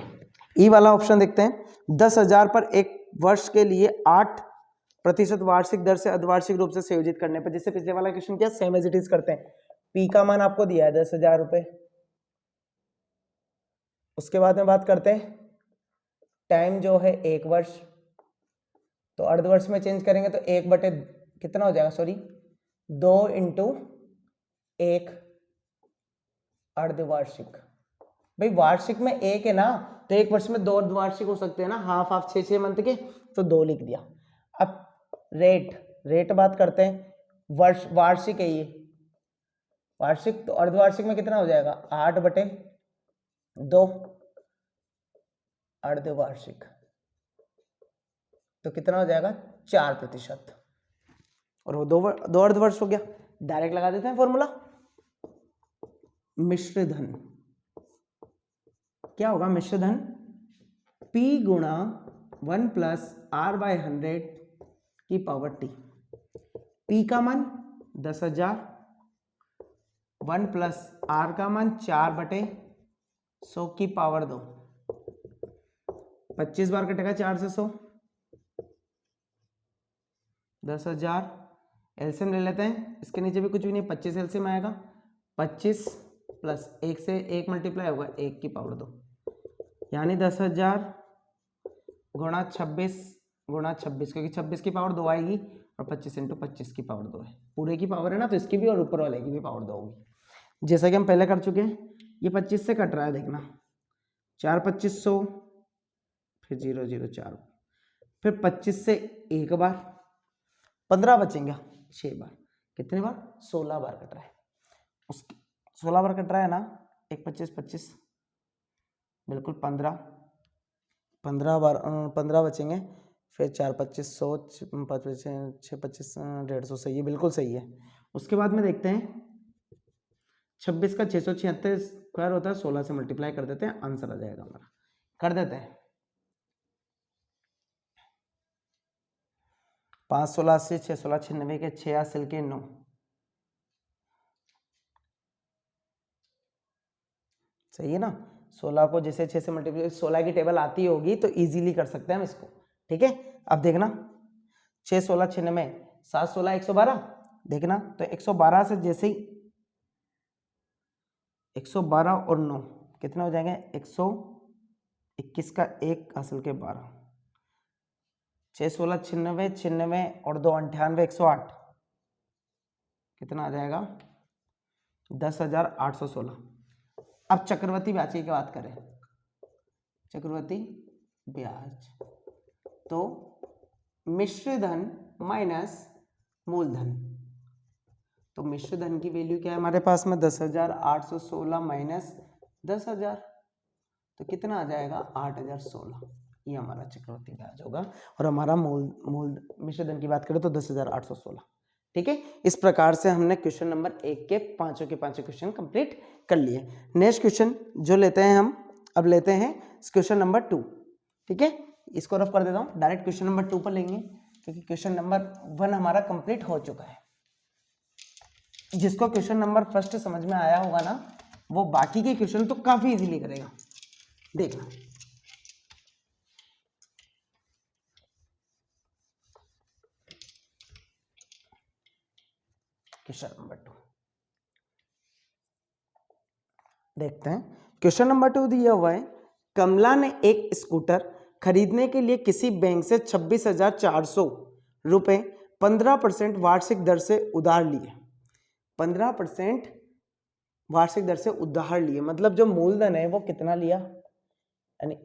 ई वाला ऑप्शन देखते हैं, 10,000 पर 1 वर्ष के लिए 8% वार्षिक दर से अर्धवार्षिक रूप से संयोजित करने पर, जैसे पिछले वाला क्वेश्चन किया सेम एज इट इज करते हैं। पी का मान आपको दिया है 10,000 रुपये, उसके बाद में बात करते हैं टाइम जो है 1 वर्ष, तो अर्धवर्ष में चेंज करेंगे तो 1 बटे कितना हो जाएगा, सॉरी 2 इंटू 1 अर्धवार्षिक। भाई वार्षिक में 1 है ना, तो 1 वर्ष में 2 अर्धवार्षिक हो सकते हैं ना, हाफ हाफ 6 मंथ के, तो 2 लिख दिया। अब रेट बात करते हैं, वर्ष वार्षिक है ये वार्षिक, तो अर्धवार्षिक में कितना हो जाएगा 8 बटे 2 अर्धवार्षिक, तो कितना हो जाएगा 4%, और वो 2 अर्धवर्ष हो गया। डायरेक्ट लगा देते हैं फॉर्मूला, मिश्रधन क्या होगा, मिश्रधन P गुणा 1 प्लस R/100 की पावर T। P का मान 10,000, 1 प्लस R का मान 4/100 की पावर 2, 25 बार कटेगा 4 से 100, 10,000 एलसीएम ले लेते हैं, इसके नीचे भी कुछ भी नहीं, 25 एलसीएम आएगा, 25 प्लस 1 से 1 मल्टीप्लाई होगा 1 की पावर 2, यानी 10,000 गुणा 26 क्योंकि 26 की पावर 2 आएगी और 25 इंटू 25 की पावर 2 है, पूरे की पावर है ना, तो इसकी भी और ऊपर वाले की भी पावर 2 होगी, जैसा कि हम पहले कर चुके हैं। ये 25 से कट रहा है, देखना 4 2500, फिर 0 0 4, फिर 25 से 1 बार 15 बचेंगे 6 बार, कितने बार 16 बार कट रहा है, उसकी 16 बार कट रहा है ना, 1 25 25 बिल्कुल 15 बार 15 बचेंगे, फिर 4 2500, 5 6 25 150, सही है, बिल्कुल सही है। उसके बाद में देखते हैं 26 का 676 स्क्वायर होता है, 16 से मल्टीप्लाई कर देते हैं, आंसर आ जाएगा हमारा, कर देते हैं 5 16 80, 6 16 96 के 6 हासिल के 9, सही है ना। 16 को जैसे 6 से मल्टीप्लाई, 16 की टेबल आती होगी तो इजीली कर सकते हैं हम इसको। ठीक है, अब देखना 6 16 96, 7 16 112, देखना तो 112 से जैसे ही 112 और 9 कितने हो जाएंगे, 121 का 1 हासिल के 12, 6 16 96, 96 और 2 98, 108, कितना आ जाएगा 10,816। अब चक्रवृद्धि ब्याज की बात करें, चक्रवृद्धि ब्याज तो मिश्रधन माइनस मूलधन, तो मिश्रधन की वैल्यू क्या है हमारे पास में 10,816 माइनस 10,000, तो कितना आ जाएगा 8,016, ये हमारा चक्रवृद्धि ब्याज होगा, और हमारा मूल मिश्रधन की बात करें तो 10,816। ठीक है, इस प्रकार से हमने क्वेश्चन नंबर 1 के पांचों क्वेश्चन कंप्लीट कर लिए। नेक्स्ट क्वेश्चन जो लेते हैं हम, अब लेते हैं क्वेश्चन नंबर 2। ठीक है, इसको रफ कर देता हूँ, डायरेक्ट क्वेश्चन नंबर 2 पर लेंगे, क्योंकि क्वेश्चन नंबर 1 हमारा कंप्लीट हो चुका है। जिसको क्वेश्चन नंबर फर्स्ट समझ में आया होगा ना, वो बाकी के क्वेश्चन तो काफी इजीली करेगा, देखना। क्वेश्चन नंबर 2 देखते हैं। क्वेश्चन नंबर 2 दिया हुआ है, कमला ने एक स्कूटर खरीदने के लिए किसी बैंक से 26,400 रुपये 15% वार्षिक दर से उधार लिए। 15% वार्षिक दर से उधार लिए, मतलब जो मूलधन है वो कितना लिया, यानी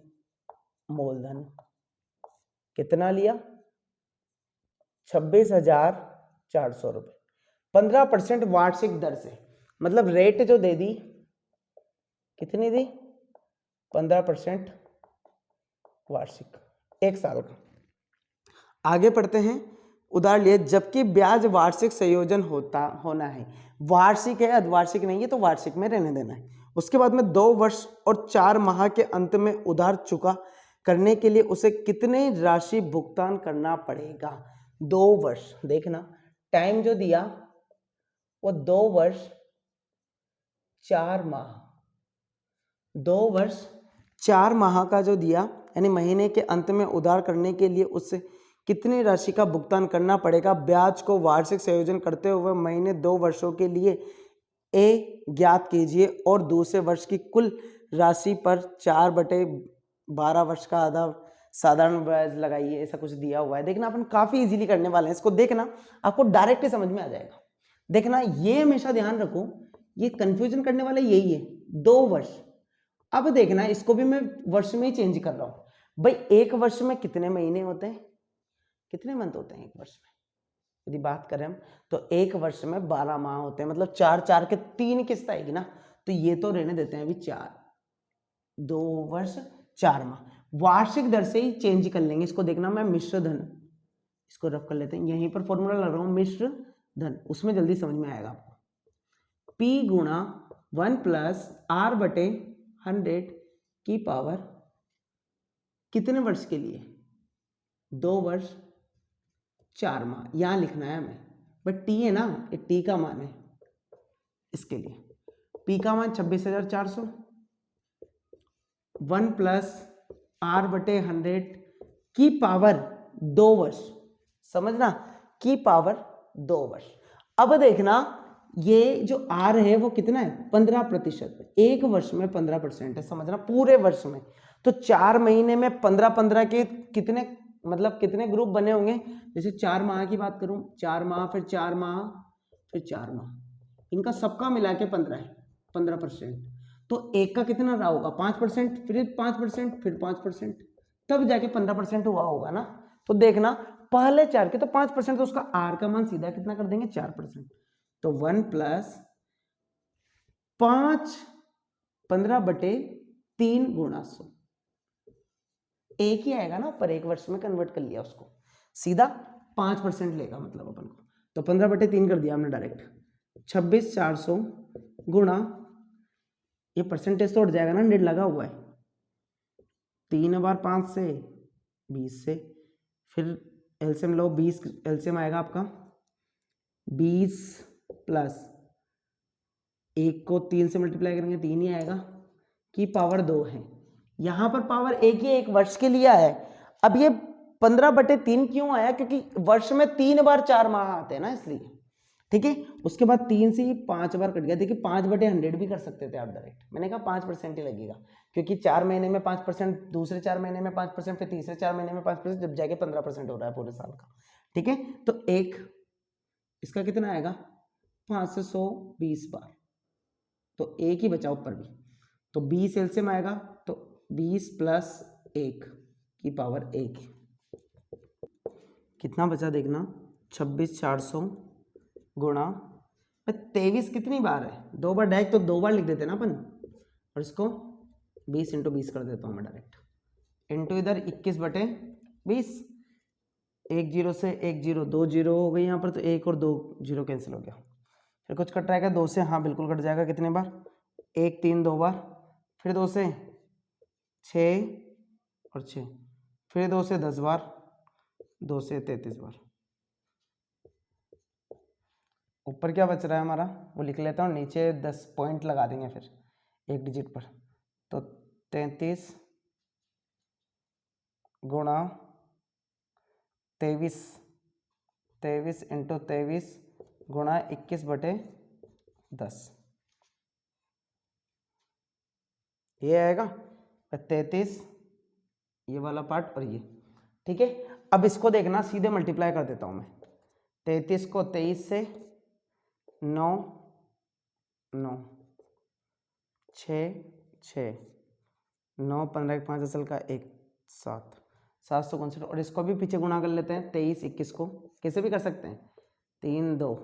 मूलधन कितना लिया, 26,400 रुपये 15% वार्षिक दर से, मतलब रेट जो दे दी कितनी दी, 15% वार्षिक, एक साल का। आगे पढ़ते हैं, उधार लिए जबकि ब्याज वार्षिक संयोजन होना है। वार्षिक है, अर्धवार्षिक नहीं है, तो वार्षिक में रहने देना है। उसके बाद में 2 वर्ष और 4 माह के अंत में उधार चुका करने के लिए उसे कितनी राशि भुगतान करना पड़ेगा। 2 वर्ष, देखना टाइम जो दिया वो 2 वर्ष 4 माह, 2 वर्ष 4 माह का जो दिया, यानी महीने के अंत में उधार करने के लिए उससे कितनी राशि का भुगतान करना पड़ेगा। ब्याज को वार्षिक संयोजन करते हुए महीने 2 वर्षों के लिए ए ज्ञात कीजिए और दूसरे वर्ष की कुल राशि पर 4/12 वर्ष का आधा साधारण ब्याज लगाइए। ऐसा कुछ दिया हुआ है, देखना अपन काफी इजीली करने वाले हैं इसको, देखना आपको डायरेक्ट ही समझ में आ जाएगा। देखना ये हमेशा ध्यान रखो, ये कंफ्यूजन करने वाला यही है, 2 वर्ष। अब देखना इसको भी मैं वर्ष में ही चेंज कर रहा हूं भाई। एक वर्ष में कितने महीने होते हैं, कितने मंथ होते हैं एक वर्ष में, यदि बात करें हम तो एक वर्ष में 12 माह होते हैं, मतलब 4 के 3 किस्त आएगी ना, तो ये तो रहने देते हैं अभी 4, 2 वर्ष 4 माह। वार्षिक दर से ही चेंज कर लेंगे इसको, देखना मैं मिश्र धन इसको रफ कर लेते हैं, यहीं पर फॉर्मूला लगा रहा हूं मिश्र धन, उसमें जल्दी समझ में आएगा आपको। P गुणा 1 प्लस R/100 की पावर कितने वर्ष के लिए, 2 वर्ष 4 माह, यहां लिखना है हमें, बट टी है ना, ये टी का मान है, इसके लिए पी का मान 26,400, 1 प्लस R/100 की पावर 2 वर्ष, समझना की पावर 2 वर्ष। अब देखना ये जो R है वो कितना है, 15%, एक वर्ष में 15% है, समझना पूरे वर्ष में, तो 4 महीने में 15-15 के कितने, मतलब कितने ग्रुप बने होंगे। जैसे 4 माह की बात करूं, 4 माह फिर 4 माह फिर 4 माह, इनका सबका मिला के 15 है, 15%, तो एक का कितना रहा होगा 5%, फिर 5%, फिर 5%, तब जाके 15% हुआ होगा ना। तो देखना पहले 4 के तो 5%, तो उसका आर का मान सीधा कितना कर देंगे 4%, तो 1 प्लस 5 15/3 गुणा 100, एक ही आएगा ना, पर एक वर्ष में कन्वर्ट कर लिया उसको, सीधा 5% लेगा मतलब अपन को, तो 15/3 कर दिया हमने डायरेक्ट, 26,400 गुणा, ये परसेंटेज तो उठ जाएगा ना, 100 लगा हुआ है, 3 बार 5 से 20 से, फिर एलसीएम लो, 20 एलसीएम आएगा आपका 20 प्लस 1 को 3 से मल्टीप्लाई करेंगे 3 ही आएगा, की पावर 2 है। यहां पर पावर एक ही एक वर्ष के लिए है। अब ये 15/3 क्यों आया, क्योंकि वर्ष में 3 बार 4 माह आते हैं ना, इसलिए, ठीक है। उसके बाद 3 से ही 5 बार कट गया, देखिए 5/100 भी कर सकते थे आप डायरेक्ट, मैंने कहा 5% ही लगेगा, क्योंकि 4 महीने में 5%, दूसरे 4 महीने में 5%, फिर तीसरे 4 महीने में 5%, जब जाके 15% हो रहा है पूरे साल का, ठीक है। तो एक इसका कितना आएगा 5 से 100 20 बार, तो एक ही बचा ऊपर भी, तो 20 एलसीएम आएगा, तो 20 प्लस 1 की पावर 1, कितना बचा देखना 26,400 गुणा 23, कितनी बार है 2 बार, डायरेक्ट तो 2 बार लिख देते ना अपन, और इसको 20 × 20 कर देता हूं मैं डायरेक्ट, इंटू इधर 21/20, 1 0 से 1 0 2 0 हो गई यहाँ पर, तो 1 और 2 0 कैंसिल हो गया, फिर कुछ कट रहेगा 2 से, हाँ बिल्कुल कट जाएगा, कितने बार 1 3 2 बार, फिर 2 से 6 और 6, फिर 2 से 10 बार, 2 से 33 बार। ऊपर क्या बच रहा है हमारा वो लिख लेता हूँ, नीचे 10 पॉइंट लगा देंगे फिर एक डिजिट पर, तो 33 गुणा 23, 23 इंटू 23 गुणा 21/10, ये आएगा 33 ये वाला पार्ट और ये, ठीक है। अब इसको देखना, सीधे मल्टीप्लाई कर देता हूँ मैं। 33 को 23 से, 9 9 6 6 9 15 5 असल का 1 7 759, और इसको भी पीछे गुणा कर लेते हैं। 23 21 को कैसे भी कर सकते हैं, 3 2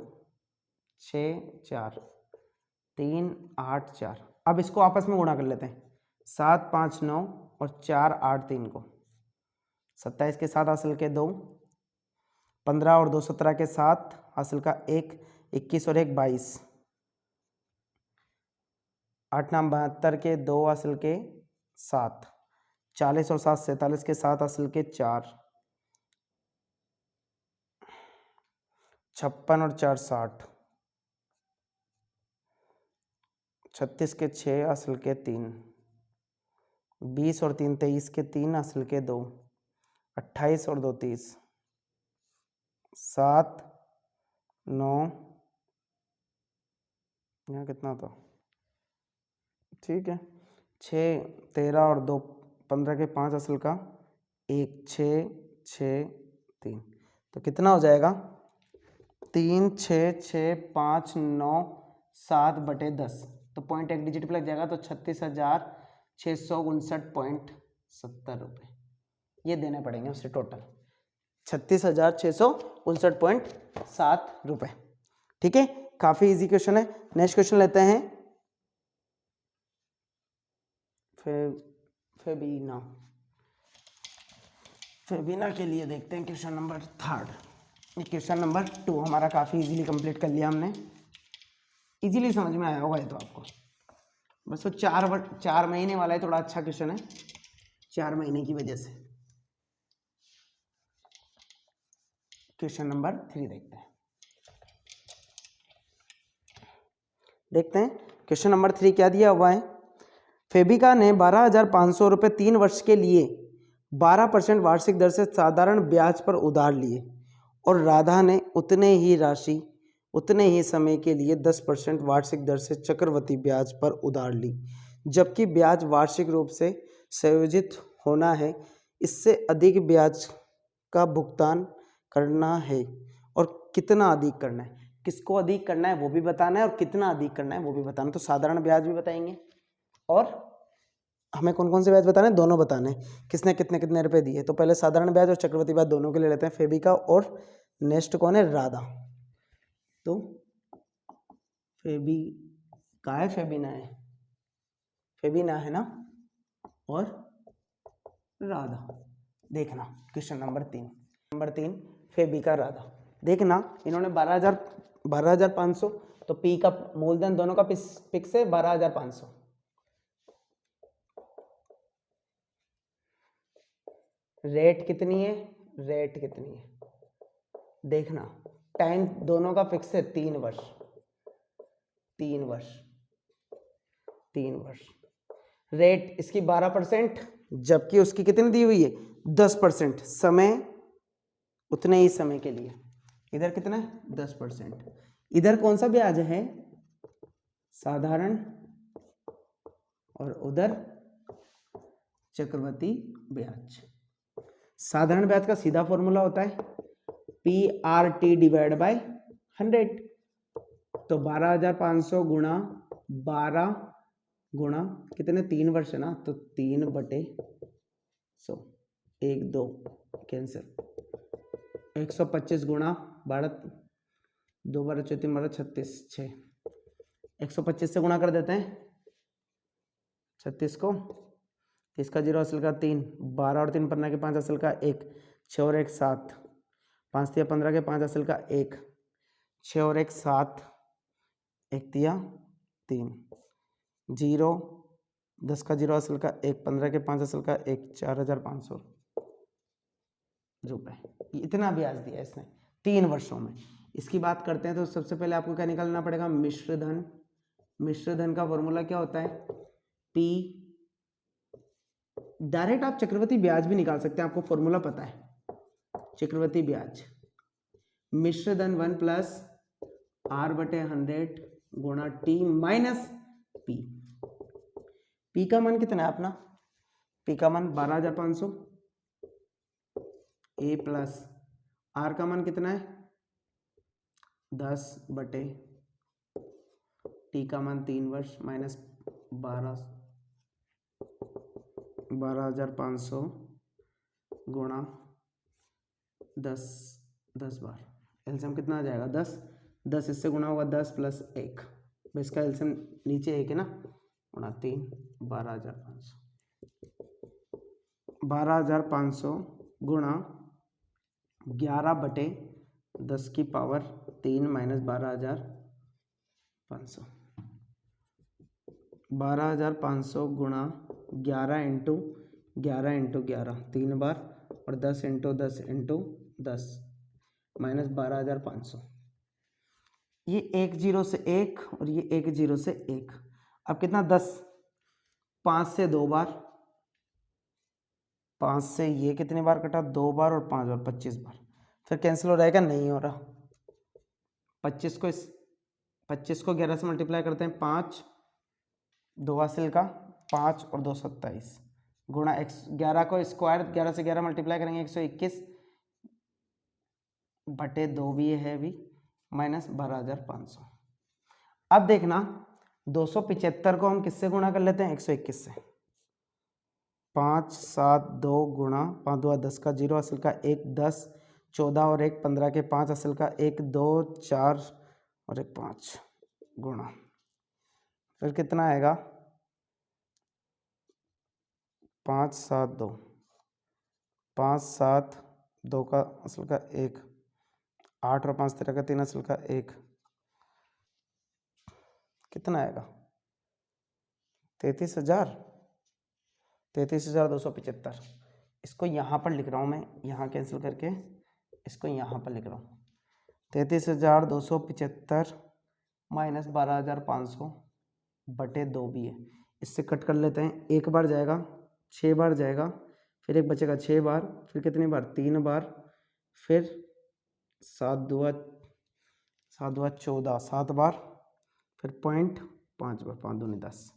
6 4 3 8 4। अब इसको आपस में गुणा कर लेते हैं, 7 5 9 और 4 8 3 को, 27 के 7 हासिल के 2, 15 और 2 17 के 7 हासिल का 1, 21 और 1 22, 8 9 72 के 2 हासिल के 7, 40 और 7 47 के 7 हासिल के 4, 56 और 4 60, 36 के 6 हासिल के 3, 20 और 3 23 के 3 हासिल के 2, 28 और 2 30, 7 9, यहाँ कितना था, ठीक है, 6 13 और 2 15 के 5 असल का 1 6 6 3, तो कितना हो जाएगा, 3 6 6 5 9 7 बटे 10, तो पॉइंट एक डिजिट पे लग जाएगा, तो 36,659.70 रुपये ये देने पड़ेंगे उसे टोटल, 36,659.7 रुपये, ठीक है। काफ़ी इजी क्वेश्चन है। नेक्स्ट क्वेश्चन लेते हैं, फेबीना के लिए देखते हैं क्वेश्चन नंबर 3। क्वेश्चन नंबर 2 हमारा काफ़ी इजीली कंप्लीट कर लिया हमने, इजीली समझ में आया होगा ये तो आपको, बस वो 4 महीने वाला है, थोड़ा अच्छा क्वेश्चन है 4 महीने की वजह से। क्वेश्चन नंबर 3 देखते हैं क्वेश्चन नंबर 3 क्या दिया हुआ है। फेबिका ने 12,500 रुपये 3 वर्ष के लिए 12% वार्षिक दर से साधारण ब्याज पर उधार लिए, और राधा ने उतने ही राशि उतने ही समय के लिए 10% वार्षिक दर से चक्रवृद्धि ब्याज पर उधार ली, जबकि ब्याज वार्षिक रूप से संयोजित होना है। इससे अधिक ब्याज का भुगतान करना है, और कितना अधिक करना है, किसको अधिक करना है वो भी बताना है, और कितना अधिक करना है वो भी बताना है। तो साधारण ब्याज भी बताएंगे, और हमें कौन कौन से ब्याज बताने हैं, दोनों बताने हैं, किसने कितने कितने रुपए दिए। तो पहले साधारण ब्याज और चक्रवृद्धि ब्याज दोनों के ले लेते हैं, फेबिका और नेक्स्ट कौन है, राधा। तो फेबिका है, फेबिना है, फेबिना है ना, और राधा। देखना क्वेश्चन नंबर 3 फेबिका राधा, देखना इन्होंने 12,500, तो पी का मूलधन दोनों का फिक्स है 12,500, रेट कितनी है, देखना टाइम दोनों का फिक्स है 3 वर्ष, 3 वर्ष, रेट इसकी 12%, जबकि उसकी कितनी दी हुई है 10%, समय उतने ही समय के लिए, इधर कितना है 10%, इधर कौन सा ब्याज है, साधारण, और उधर चक्रवृद्धि ब्याज। साधारण ब्याज का सीधा फॉर्मूला होता है PRT डिवाइड बाय 100, तो 12,500 गुणा 12 गुणा कितने 3 वर्ष है ना, तो 3/100, 1 2 कैंसिल, 125 गुणा 12 2 12 34 12 36 6, 125 से गुणा कर देते हैं 36 को, 30 का 0 असल का 3, 12 और 3 15 के 5 असल का 1, 6 और 1 7, 5 तिया 15 के 5 असल का 1, 6 और 1 7, 1 तिया 3, 0 10 का 0 असल का 1, 15 के 5 असल का 1, 4,500 रुपये, इतना ब्याज दिया इसने 3 वर्षों में। इसकी बात करते हैं तो सबसे पहले आपको क्या निकालना पड़ेगा, मिश्र धन। मिश्र धन का फॉर्मूला क्या होता है, P, डायरेक्ट आप चक्रवृद्धि ब्याज भी निकाल सकते हैं, आपको फॉर्मूला पता है, चक्रवृद्धि ब्याज मिश्र धन 1 प्लस R/100 गुणा T माइनस P। P का मान कितना है अपना, P का मान 12,500, ए प्लस आर का मान कितना है 10 बटे टी का मान 3 वर्ष माइनस 12,500 गुणा 10 बार। एलसीएम कितना आ जाएगा 10 इससे गुणा होगा 10 प्लस 1, इसका एलसीएम नीचे 1 है ना, गुणा 3 12,500 गुणा 11 बटे 10 की पावर 3 माइनस 12,500 गुणा 11 इंटू 11 3 बार और 10 इंटू 10 माइनस 12,500। ये 1 0 से 1 और ये 1 0 से 1। अब कितना 10, 5 से 2 बार, 5 से ये कितनी बार कटा 2 बार और 5 बार 25 बार। फिर कैंसिल हो जाएगा, नहीं हो रहा। 25 को 11 से मल्टीप्लाई करते हैं 5, 2 हासिल का 5 और 2 27 गुणा 11 को स्क्वायर 11 से 11 मल्टीप्लाई करेंगे 121 बटे 2 भी है भी माइनस 12,500। अब देखना 275 को हम किससे गुणा कर लेते हैं 121 से। 5 7 2 गुणा 5 2 10 का 0 असल का 1 10 14 और 1 15 के 5 असल का 1 2 4 और 1 5 गुणा, फिर कितना आएगा 5 7 2 5 7 2 का असल का 1 8 और 5 13 का 3 असल का 1, कितना आएगा 33,275। इसको यहाँ पर लिख रहा हूँ मैं, यहाँ कैंसिल करके इसको यहाँ पर लिख रहा हूँ 33,275 माइनस 12,500 बटे 2 भी है। इससे कट कर लेते हैं, 1 बार जाएगा 6 बार जाएगा, फिर 1 बचेगा 6 बार, फिर कितनी बार 3 बार, फिर 7 2 14 7 बार, फिर 0.5 बार 5 दूनी 10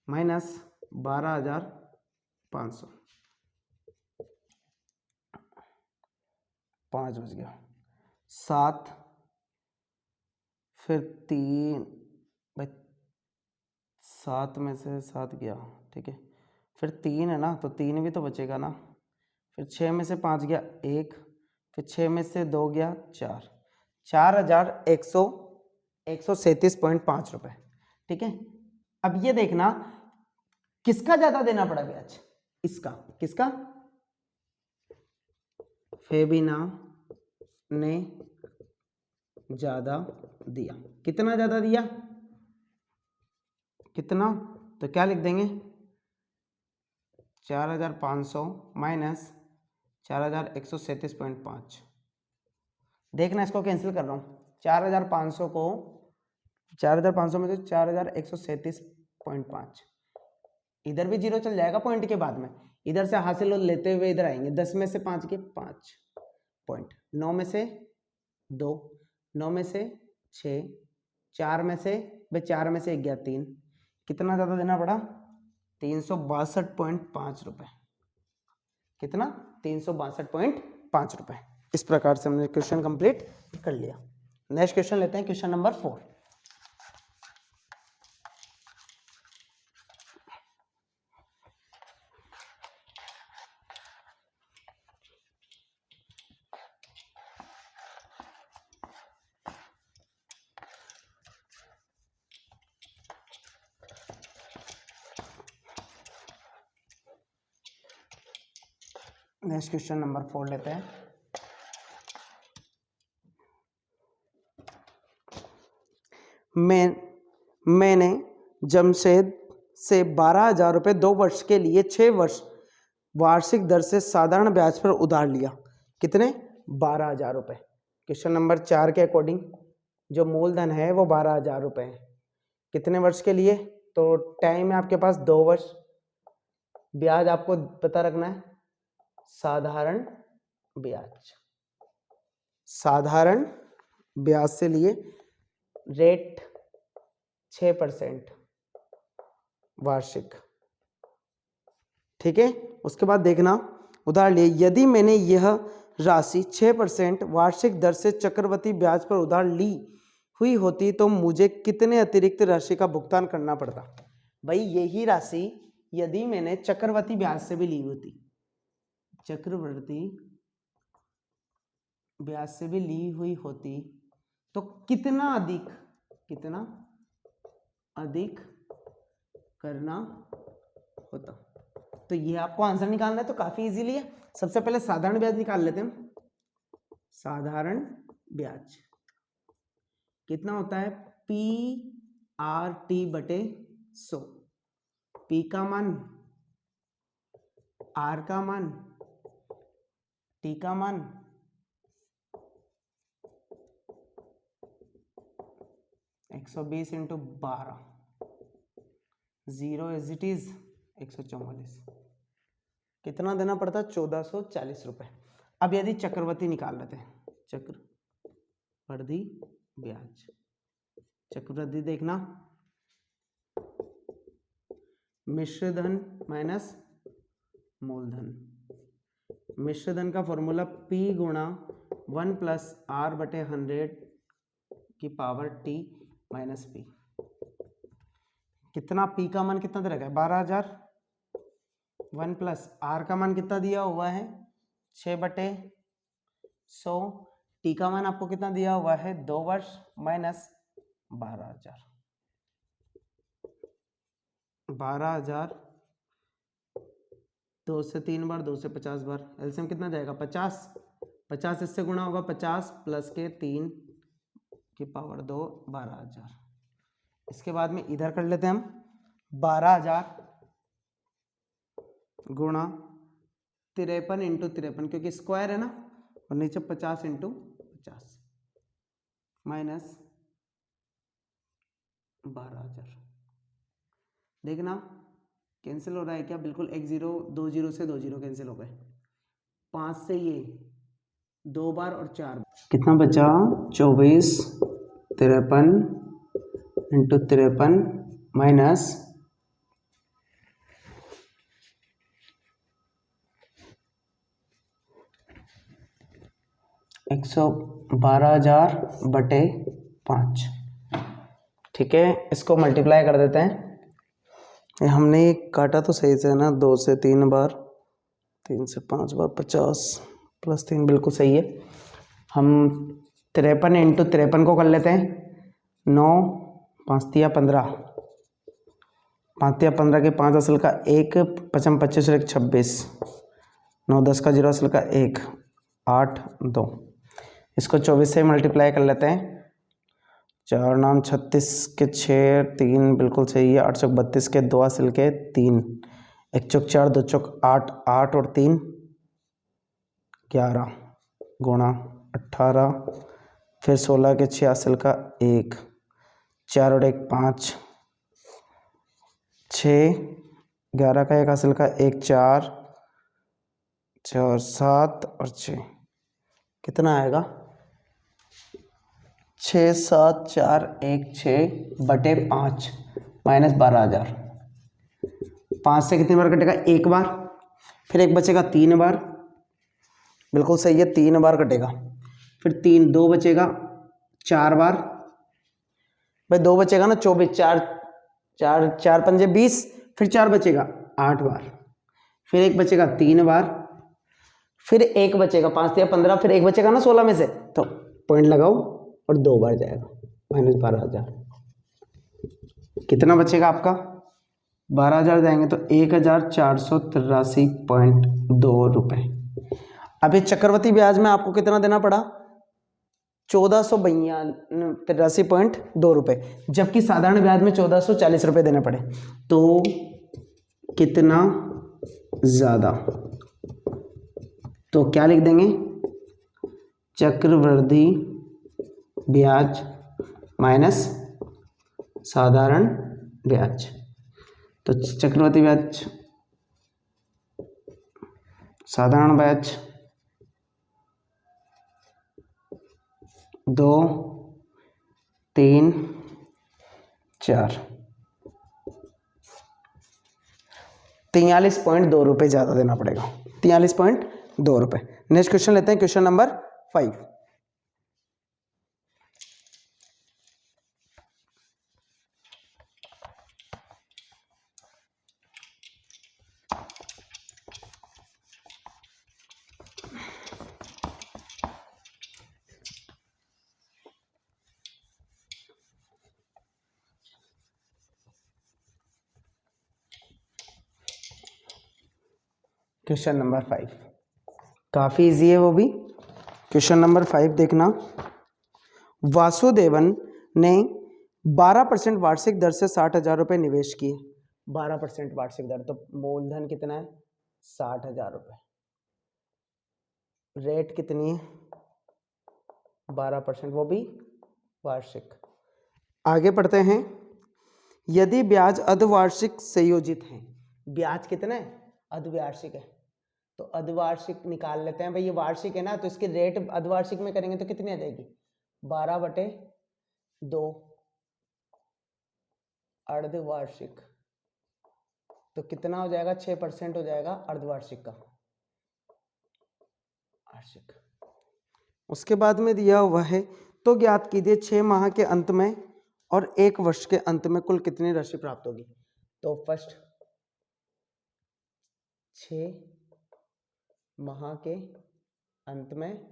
माइनस 12,500 5 बच गया 7, फिर 3 भाई 7 में से 7 गया, ठीक है, फिर 3 है ना तो 3 भी तो बचेगा ना, फिर 6 में से 5 गया 1, फिर 6 में से 2 गया 4, 4,137.5 रुपये। ठीक है, अब ये देखना किसका ज्यादा देना पड़ा ब्याज, इसका, किसका, फेबिना ने ज्यादा दिया। कितना ज्यादा दिया, कितना, तो क्या लिख देंगे 4,500 माइनस 4,137.5। देखना इसको कैंसिल कर रहा हूं, 4,500 को 4,500 में से 4,137.5, इधर भी 0 चल जाएगा पॉइंट के बाद में, इधर से हासिल लेते हुए इधर आएंगे, 10 में से 5 के 5 पॉइंट, 9 में से 2, 9 में से 6, 4 में से 1 गया 3, कितना ज्यादा देना पड़ा 362.5 रुपए। कितना 362.5 रुपए। इस प्रकार से हमने क्वेश्चन कंप्लीट कर लिया। नेक्स्ट क्वेश्चन लेते हैं, question number 4। Next question number 4 लेते हैं। मैंने जमशेद से 12,000 रुपये 2 वर्ष के लिए 6 वर्ष वार्षिक दर से साधारण ब्याज पर उधार लिया। कितने 12,000 रुपये। क्वेश्चन नंबर 4 के अकॉर्डिंग जो मूलधन है वो 12,000 रुपये है। कितने वर्ष के लिए, तो टाइम है आपके पास 2 वर्ष, ब्याज आपको पता रखना है साधारण ब्याज, साधारण ब्याज से लिए रेट 6% वार्षिक। ठीक है, उसके बाद देखना उधार लिए, यदि मैंने यह राशि 6% वार्षिक दर से चक्रवृद्धि ब्याज पर उधार ली हुई होती तो मुझे कितने अतिरिक्त राशि का भुगतान करना पड़ता। भाई यही राशि यदि मैंने चक्रवृद्धि ब्याज से भी ली होती, चक्रवृद्धि ब्याज से भी ली हुई होती तो कितना अधिक करना होता। तो ये आपको आंसर निकालना है तो काफी इजीली है। सबसे पहले साधारण ब्याज निकाल लेते हैं। साधारण ब्याज कितना होता है, PRT बटे 100। P का मान, R का मान, T का मान, एक 120 इंटू 12, 0 एज इट इज 144। कितना देना पड़ता, 1440 रुपए। अब यदि चक्रवृद्धि निकाल लेते हैं, चक्रवृद्धि ब्याज, चक्रवृद्धि देखना मिश्र धन माइनस मूलधन। मिश्र धन का फॉर्मूला P गुणा 1 प्लस R बटे 100 की पावर T माइनस P। कितना P का मान कितना दे रखा है, 12,000। 1 प्लस R का मान कितना दिया हुआ है, 6 बटे 100। T का मान आपको कितना दिया हुआ है, 2 वर्ष माइनस 12,000। 12,000 2 से 3 बार, 2 से 50 बार, एलसीएम कितना जाएगा, 50। 50 इससे गुणा होगा, 50 प्लस के 3 की पावर 2, 12,000। इसके बाद में इधर कर लेते हैं हम, 12,000 गुणा 53 इंटू 53, क्योंकि स्क्वायर है ना, और नीचे 50 इंटू 50 माइनस 12,000। देखना कैंसिल हो रहा है क्या, बिल्कुल। 1 0, 2 0 से 2 0 कैंसिल हो गए। 5 से ये 2 बार और 4 बार, कितना बचा, 24 53 इंटू 53 माइनस 112,000 बटे 5। ठीक है, इसको मल्टीप्लाई कर देते हैं। हमने काटा तो सही से है ना, 2 से 3 बार, 3 से 5 बार, 50 प्लस 3 बिल्कुल सही है। हम 53 इंटू 53 को कर लेते हैं। 9 5 तिया 15, 5 तिया 15 के 5 असल का 1, 55 25 और 1 26, 9 10 का 0 असल का 1, 8 2। इसको 24 से मल्टीप्लाई कर लेते हैं। 4 नाम 36 के 6, 3 बिल्कुल सही है। 8 चौक 32 के 2 असल के 3, 1 चौक 4, 2 चौक 8, 8 और 3 11 गुणा 18, फिर 16 के 6 असल का 1, 4 और 1 5, 6, 11 का 1 असल का 1, 4 4 7 और 6, कितना आएगा, 6 7 4 1 6 बटे 5 माइनस 12,000। 5 से कितनी बार कटेगा, 1 बार, फिर 1 बचेगा 3 बार, बिल्कुल सही है, 3 बार कटेगा। फिर 3 2 बचेगा 4 बार, भाई 2 बचेगा ना, 24 4 4 4 पंजे 20, फिर 4 बचेगा 8 बार, फिर 1 बचेगा 3 बार, फिर 1 बचेगा 5 या 15, फिर 1 बचेगा ना 16 में से, तो पॉइंट लगाओ और 2 बार जाएगा, माइनस 12,000। कितना बचेगा आपका, 12,000 जाएंगे तो 1,483.2 रुपये। अभी चक्रवृद्धि ब्याज में आपको कितना देना पड़ा, 1483.2 रुपये, जबकि साधारण ब्याज में 1440 रुपये देने पड़े। तो कितना ज़्यादा, तो क्या लिख देंगे, चक्रवृद्धि ब्याज माइनस साधारण ब्याज। तो चक्रवृद्धि ब्याज, साधारण ब्याज 2 3 4, 43.2 रुपये ज़्यादा देना पड़ेगा, 43.2 रुपये। नेक्स्ट क्वेश्चन लेते हैं, क्वेश्चन नंबर 5। क्वेश्चन नंबर 5 काफी इजी है वो भी। क्वेश्चन नंबर 5 देखना, वासुदेवन ने 12% वार्षिक दर से 60,000 रुपये निवेश किए। 12% वार्षिक दर, तो मूलधन कितना है? 60,000 रुपये। रेट कितनी है? 12%, वो भी वार्षिक। आगे पढ़ते हैं, यदि ब्याज अर्धवार्षिक संयोजित है। ब्याज कितना है? अर्धवार्षिक है, तो अर्धवार्षिक निकाल लेते हैं भाई। ये वार्षिक है ना, तो इसकी रेट अर्धवार्षिक में करेंगे तो कितनी आ जाएगी? 12/2 अर्धवार्षिक, तो कितना हो जाएगा? 6% हो जाएगा अर्धवार्षिक का वार्षिक। उसके बाद में दिया हुआ है, तो ज्ञात कीजिए 6 माह के अंत में और 1 वर्ष के अंत में कुल कितनी राशि प्राप्त होगी। तो फर्स्ट 6 माह के अंत में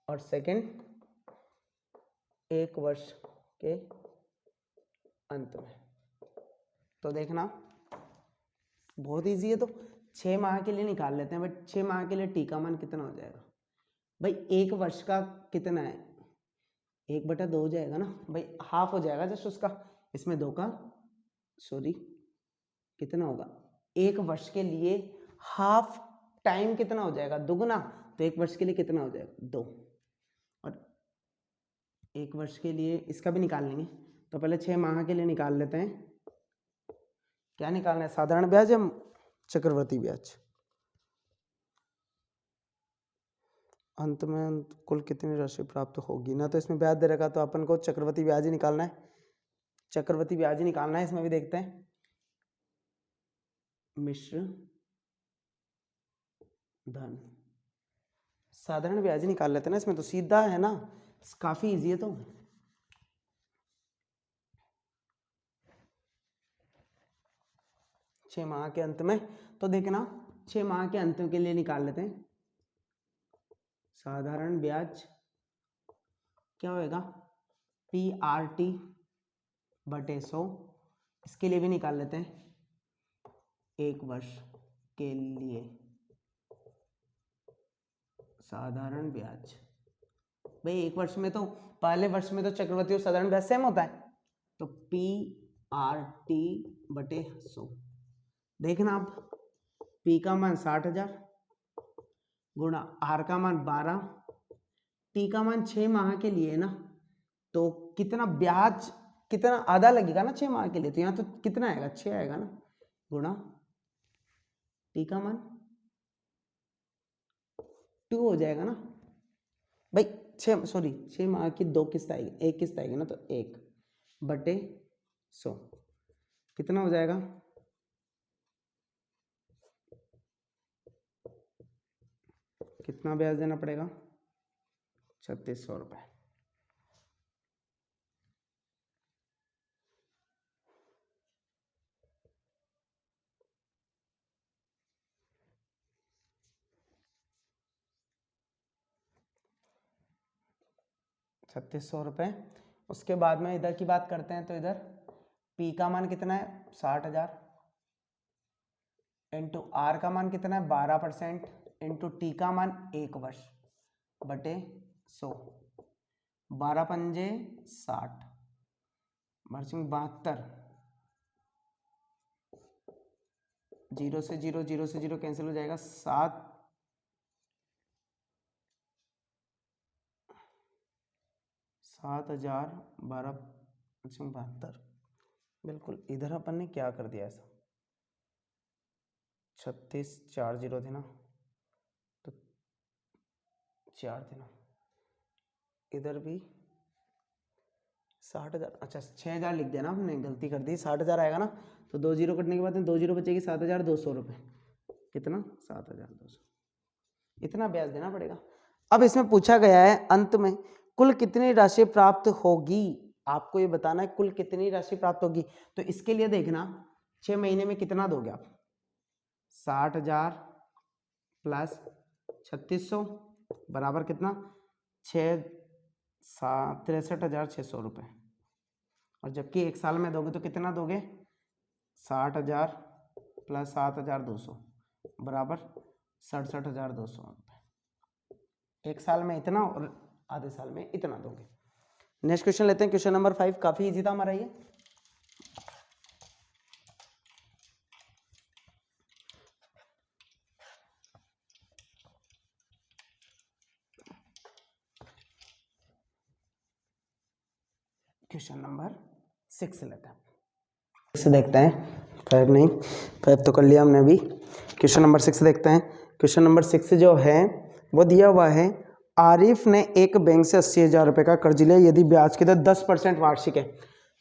और सेकंड 1 वर्ष के अंत में। तो देखना बहुत इजी है, तो 6 माह के लिए निकाल लेते हैं। बट 6 माह के लिए टी का मान कितना हो जाएगा भाई? 1 वर्ष का कितना है? 1/2 हो जाएगा ना भाई, हाफ हो जाएगा जस्ट उसका। इसमें 2 का सॉरी कितना होगा? 1 वर्ष के लिए हाफ टाइम कितना हो जाएगा? दुगुना। तो 1 वर्ष के लिए कितना हो जाएगा? 2। और 1 वर्ष के लिए इसका भी निकाल लेंगे, तो पहले 6 माह के लिए निकाल लेते हैं। क्या निकालना है? साधारण ब्याज या चक्रवृद्धि ब्याज? अंत में कुल कितनी राशि प्राप्त होगी ना, तो इसमें ब्याज दे रखा, तो अपन को चक्रवृद्धि ब्याज ही निकालना है। चक्रवृद्धि ब्याज ही निकालना है। इसमें भी देखते हैं, मिश्र धन साधारण ब्याज ही निकाल लेते हैं ना इसमें, तो सीधा है ना, काफी इजी है। तो 6 माह के अंत में, तो देखना 6 माह के अंत के लिए निकाल लेते हैं। साधारण ब्याज क्या होएगा? PRT/100। इसके लिए भी निकाल लेते हैं, 1 वर्ष के लिए साधारण ब्याज। भाई 1 वर्ष में तो, पहले वर्ष में तो चक्रवृद्धि और साधारण ब्याज सेम होता है, तो PRT/100। देखना आप, P का मान 60,000 गुणा R का मान 12, T का मान 6 माह के लिए ना, तो कितना ब्याज, कितना आधा लगेगा ना 6 माह के लिए, तो यहाँ तो कितना आएगा? 6 आएगा ना, गुणा T का मान 2 हो जाएगा ना भाई। 6 माह की 2 किस्त आएगी, 1 किस्त आएगी ना, तो 1/100 कितना हो जाएगा? कितना ब्याज देना पड़ेगा? 3600 रुपये। ₹3600। उसके बाद में इधर की बात करते हैं, तो इधर P का मान कितना है? 60,000 इंटू R का मान कितना है? 12% इंटू T का मान 1 वर्ष बटे 100। 12 पंजे 60, मार्चिंग 72, 0 से 0, 0 से 0 कैंसिल हो जाएगा। 7,000 12 बिल्कुल। इधर अपन ने क्या कर दिया ऐसा? 36 4 0 थे ना, तो 4 थे ना, इधर भी 60,000, अच्छा 6,000 लिख दिया ना हमने, गलती कर दी। 60,000 आएगा ना, तो 2 0 कटने के बाद में 2 0 बचेगी, 7,200 रुपये। कितना? 7,200। इतना ब्याज देना पड़ेगा। अब इसमें पूछा गया है अंत में कुल कितनी राशि प्राप्त होगी, आपको ये बताना है कुल कितनी राशि प्राप्त होगी। तो इसके लिए देखना 6 महीने में कितना दोगे आप, 60,000 प्लस 3600 बराबर कितना 63,600 रुपये। और जबकि 1 साल में दोगे तो कितना दोगे, 60,000 प्लस 7,200 बराबर 67,200 रुपये। 1 साल में इतना और आधे साल में इतना दोगे। नेक्स्ट क्वेश्चन लेते हैं, क्वेश्चन नंबर 5, काफी इजी था हमारा ये। क्वेश्चन नंबर 6 लेते हैं, 6 देखते हैं, 5 नहीं, 5 तो कर लिया हमने अभी। क्वेश्चन नंबर 6 देखते हैं। क्वेश्चन नंबर 6 जो है वो दिया हुआ है, आरिफ ने एक बैंक से 80,000 रुपये का कर्ज लिया, यदि ब्याज की दर 10% वार्षिक है।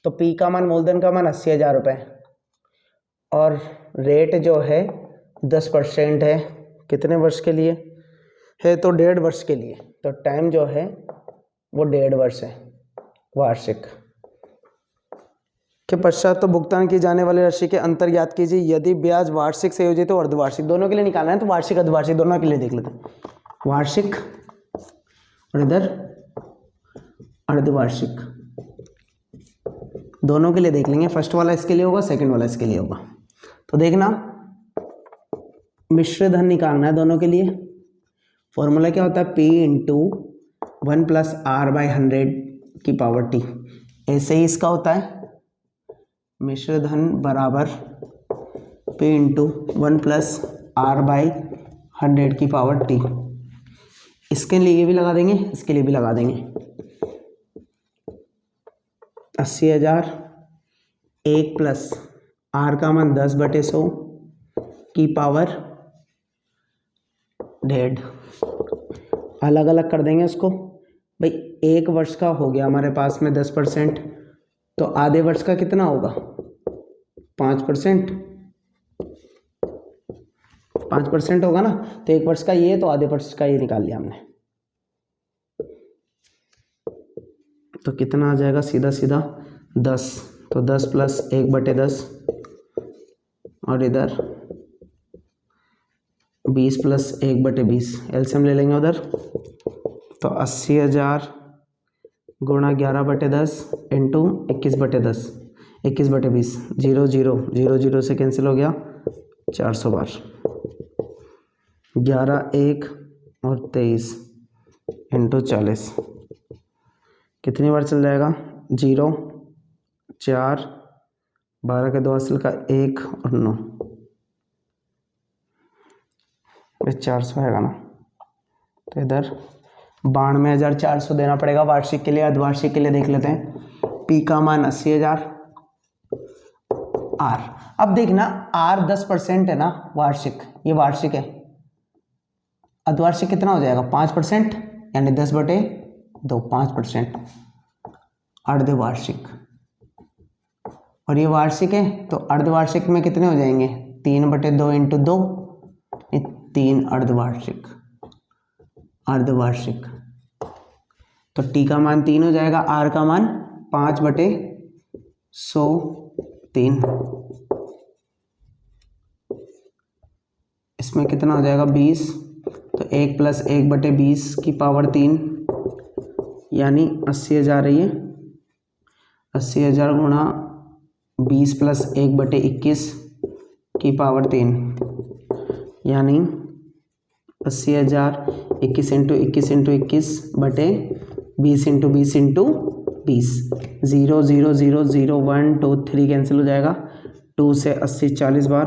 तो पी का मान, मूलधन का मान 80,000 रुपये और रेट जो है 10% है। कितने वर्ष के लिए है, तो 1.5 वर्ष के लिए। तो टाइम जो है वो 1.5 वर्ष है वार्षिक। के पश्चात तो भुगतान की जाने वाली राशि के अंतर ज्ञात कीजिए, यदि ब्याज वार्षिक से योजित तो अर्धवार्षिक, दोनों के लिए निकालना है। तो वार्षिक अर्धवार्षिक दोनों के लिए देख लेते हैं, वार्षिक और इधर अर्धवार्षिक, दोनों के लिए देख लेंगे। फर्स्ट वाला इसके लिए होगा, सेकंड वाला इसके लिए होगा। तो देखना मिश्र धन निकालना है दोनों के लिए। फॉर्मूला क्या होता है, P into 1 plus R by 100 की पावर टी। ऐसे ही इसका होता है मिश्र धन बराबर P into 1 plus R by 100 की पावर टी। इसके लिए भी लगा देंगे, इसके लिए भी लगा देंगे। 80,000 1 प्लस आर का मान 10/100 की पावर 1.5। अलग अलग कर देंगे उसको भाई। 1 वर्ष का हो गया हमारे पास में 10%, तो आधे वर्ष का कितना होगा 5%। 5% होगा ना, तो 1 वर्ष का ये, तो आधे वर्ष का ये निकाल लिया हमने। तो कितना आ जाएगा, सीधा सीधा 10। तो 10 प्लस 1/10 और इधर 20 प्लस 1/20, एलसीएम ले लेंगे उधर। तो 80,000 गुणा 11/10 इंटू 21/10, 21/20, 0 0 0 0 से कैंसिल हो गया 400 बार। 11 1 और 23 इंटू 40 कितनी बार चल जाएगा, 0 4 12 के 2 हासिल का 1 और 9, 400 आएगा ना। तो इधर 92,400 देना पड़ेगा वार्षिक के लिए। अर्धवार्षिक के लिए देख लेते हैं। पी का मान 80,000, आर, अब देखना आर 10% है ना वार्षिक, ये वार्षिक है। अर्धवार्षिक कितना हो जाएगा 5%, यानी 10/2 5%। अर्धवार्षिक और ये वार्षिक है, तो अर्धवार्षिक में कितने हो जाएंगे 3/2 इंटू 2, 3 अर्धवार्षिक। अर्धवार्षिक तो टी का मान 3 हो जाएगा, आर का मान 5/100 इसमें कितना हो जाएगा 20। तो 1 प्लस 1/20 की पावर 3 यानी 80,000 है ये। 80,000 गुणा 20 प्लस 1/21 की पावर 3 यानी 80,000 21 into 21 into 21/20 into 20 into 20। 0 0 0 0 1 2 3 cancel हो जाएगा। 2 से 80 40 बार,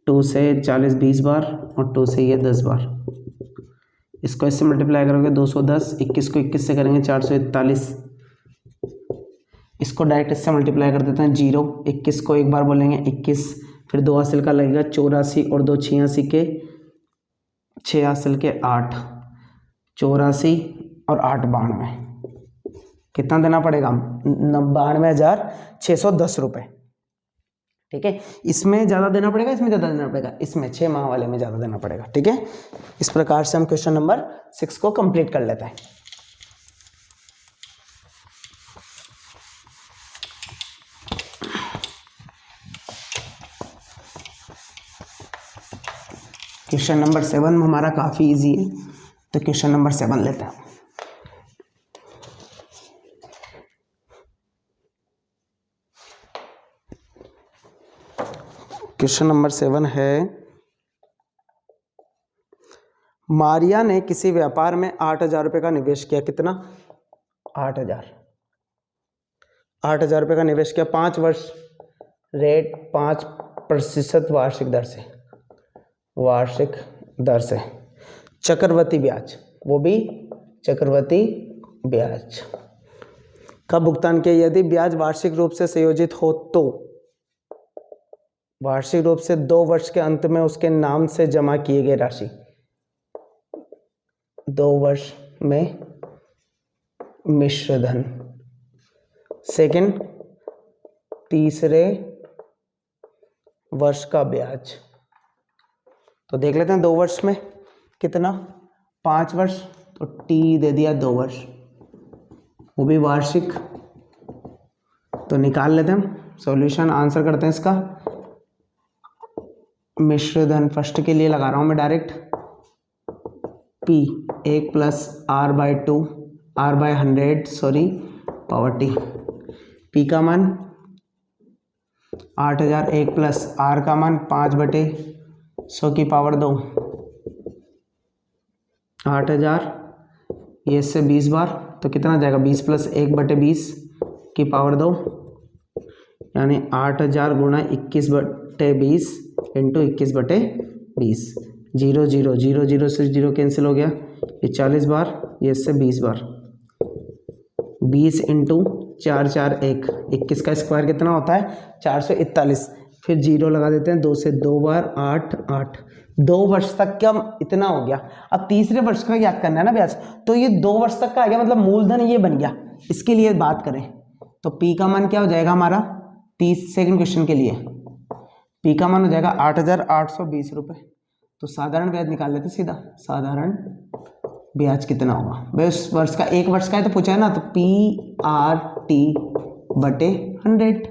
2 से 40 20 बार और 2 से ये 10 बार। इसको इससे मल्टीप्लाई करोगे 210, 21 को 21 से करेंगे 441। इसको डायरेक्ट इससे मल्टीप्लाई कर देते हैं 0, 21 को एक बार बोलेंगे 21, फिर 2 हासिल का लगेगा 84 और 2 86 के 6 हासिल के 8, 84 और 8 92। कितना देना पड़ेगा 92,610 रुपये। ठीक है, इसमें ज़्यादा देना पड़ेगा, इसमें ज़्यादा देना पड़ेगा, इसमें 6 माह वाले में ज़्यादा देना पड़ेगा। ठीक है, इस प्रकार से हम क्वेश्चन नंबर 6 को कंप्लीट कर लेते हैं। क्वेश्चन नंबर 7 हमारा काफ़ी इजी है, तो क्वेश्चन नंबर 7 लेते हैं। क्वेश्चन नंबर 7 है, मारिया ने किसी व्यापार में 8,000 रुपये का निवेश किया। कितना? 8,000 रुपये का निवेश किया, 5 वर्ष, रेट 5% वार्षिक दर से, चक्रवृद्धि ब्याज, वो भी चक्रवृद्धि ब्याज का भुगतान किया। यदि ब्याज वार्षिक रूप से संयोजित हो तो वार्षिक रूप से 2 वर्ष के अंत में उसके नाम से जमा किए गए राशि, 2 वर्ष में मिश्रधन। सेकंड, तीसरे वर्ष का ब्याज। तो देख लेते हैं 2 वर्ष में कितना, 5 वर्ष, तो टी दे दिया 2 वर्ष, वो भी वार्षिक। तो निकाल लेते हैं सॉल्यूशन, आंसर करते हैं इसका। मिश्रधन फर्स्ट के लिए लगा रहा हूं मैं direct, P 1 plus R/2 R/100 power T। P का मान 8,000, 1 प्लस R का मान 5/100 की पावर 2, 8,000, ये इससे 20 बार, तो कितना जाएगा, 20 प्लस 1/20 की पावर 2, यानी 8,000 गुणा 21/20 इंटू 21/20। 0 0 0 0 से 0 कैंसिल हो गया, ये 40 बार, ये इससे 20 बार, 20 इंटू 4 4 1, 21 का स्क्वायर कितना होता है, 441। फिर 0 लगा देते हैं, 2 से 2 बार 8 8, 2 वर्ष तक क्या इतना हो गया। अब तीसरे वर्ष का याद करना है ना ब्याज, तो ये 2 वर्ष तक का आ गया, मतलब मूलधन ये बन गया। इसके लिए बात करें तो P का मान क्या हो जाएगा हमारा, 30 सेकंड क्वेश्चन के लिए P का मान हो जाएगा 8,820 रुपये। तो साधारण ब्याज निकाल लेते सीधा, साधारण ब्याज कितना होगा भाई, उस वर्ष का, 1 वर्ष का है तो पूछा है ना, तो PRT/100।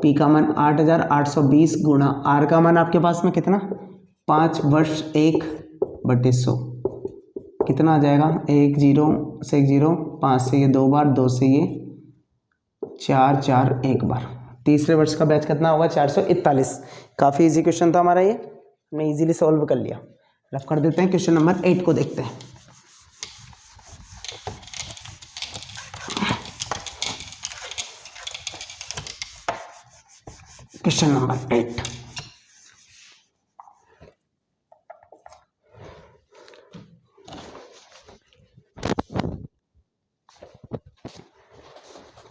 P का मान 8,820 गुणा R का मान आपके पास में कितना, 5 वर्ष 1/100, कितना आ जाएगा, 1 0 से 1 0, 5 से ये 2 बार, 2 से ये 4 4 1 बार। तीसरे वर्ष का बैच कितना होगा, 441। काफ़ी इजी क्वेश्चन था हमारा ये, हमने इजीली सॉल्व कर लिया। रफ कर देते हैं, क्वेश्चन नंबर 8 को देखते हैं। क्वेश्चन नंबर 8,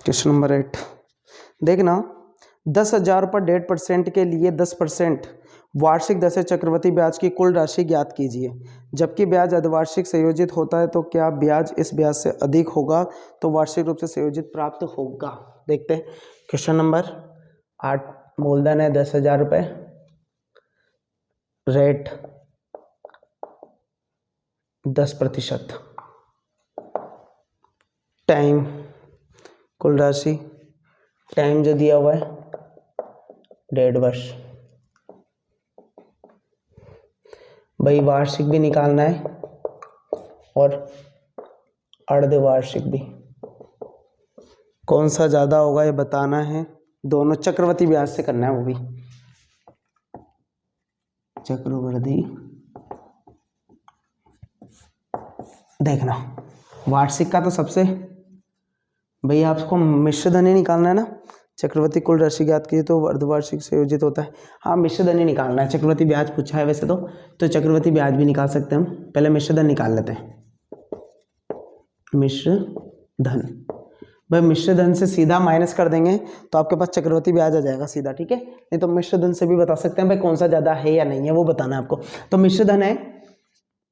क्वेश्चन नंबर 8 देखना, 10,000 पर 1.5% के लिए 10% वार्षिक दर से चक्रवृद्धि ब्याज की कुल राशि ज्ञात कीजिए। जबकि ब्याज अर्धवार्षिक संयोजित होता है तो क्या ब्याज इस ब्याज से अधिक होगा तो वार्षिक रूप से संयोजित प्राप्त होगा। देखते हैं क्वेश्चन नंबर 8, मूलधन है 10,000 रुपये, रेट 10%, टाइम, कुल राशि, टाइम जो दिया हुआ है 1.5 वर्ष। भाई वार्षिक भी निकालना है और अर्धवार्षिक भी, कौन सा ज़्यादा होगा ये बताना है। दोनों चक्रवृद्धि ब्याज से करना है, वो भी चक्रवृद्धि। देखना वार्षिक का तो सबसे, भाई आपको मिश्रधन ही निकालना है ना, चक्रवृद्धि कुल राशि ज्ञात की तो अर्धवार्षिक से योजित होता है। हाँ मिश्रधन ही निकालना है, चक्रवृद्धि ब्याज पूछा है वैसे तो चक्रवृद्धि ब्याज भी निकाल सकते हैं हम। पहले मिश्रधन निकाल लेते हैं। मिश्रधन, भाई मिश्रधन से सीधा माइनस कर देंगे तो आपके पास चक्रवृद्धि ब्याज आ जाएगा सीधा, ठीक है। नहीं तो मिश्रधन से भी बता सकते हैं भाई कौन सा ज़्यादा है या नहीं है, वो बताना है आपको। तो मिश्रधन है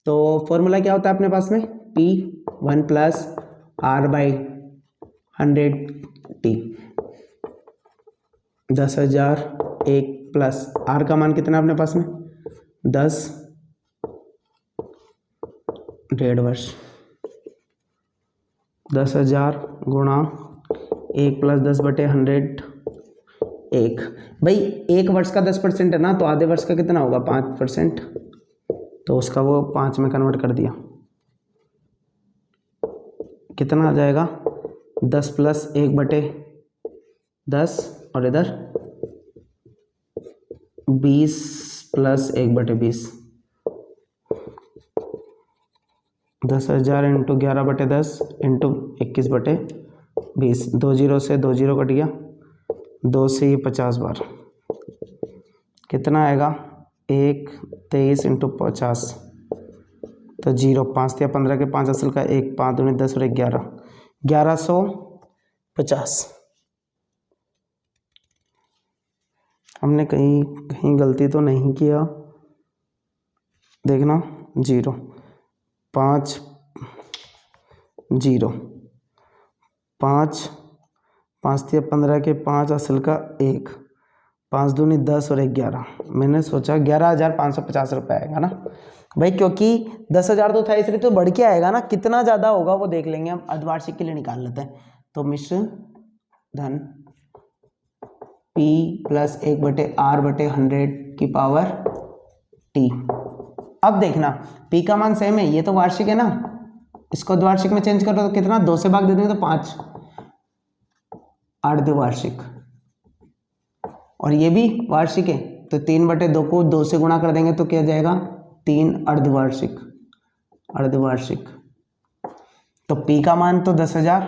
तो फॉर्मूला क्या होता है अपने पास में, P1 plus R/100T, 10,000 1 plus are का मान कितना अपने पास में 10 1.5 वर्ष 10,000 गुणा 1 प्लस 10/100 1। भाई 1 वर्ष का 10% है ना, तो आधे वर्ष का कितना होगा 5%, तो उसका वो 5 में कन्वर्ट कर दिया। कितना आ जाएगा 10 प्लस 1/10 और इधर 20 प्लस 1/20। 10,000 into 11/10 into 21/20। 2 जीरो से 2 जीरो कट गया, 2 से ये 50 बार कितना आएगा 1 23 इंटू 50 तो 0 5 या 15 के 5 असल का 1 5 दूनी 10 और 11 1150। हमने कहीं गलती तो नहीं किया, देखना 0 5 0 5 5 या 15 के 5 असल का 1 5 दूनी 10 और 11। मैंने सोचा 11,550 रुपये आएगा ना भाई, क्योंकि 10,000 तो था इसलिए तो बढ़ के आएगा ना, कितना ज़्यादा होगा वो देख लेंगे हम, अर्धवार्षिक के लिए निकाल लेते हैं। तो मिश्र धन P प्लस 1/R/100 की पावर T। अब देखना P का मान सेम है, ये तो वार्षिक है ना, इसको द्विवार्षिक में चेंज करो तो कितना 2 से भाग दे देंगे तो 5 अर्धवार्षिक, और ये भी वार्षिक है तो 3/2 को 2 से गुणा कर देंगे तो क्या जाएगा 3 अर्धवार्षिक अर्धवार्षिक। तो P का मान तो 10,000,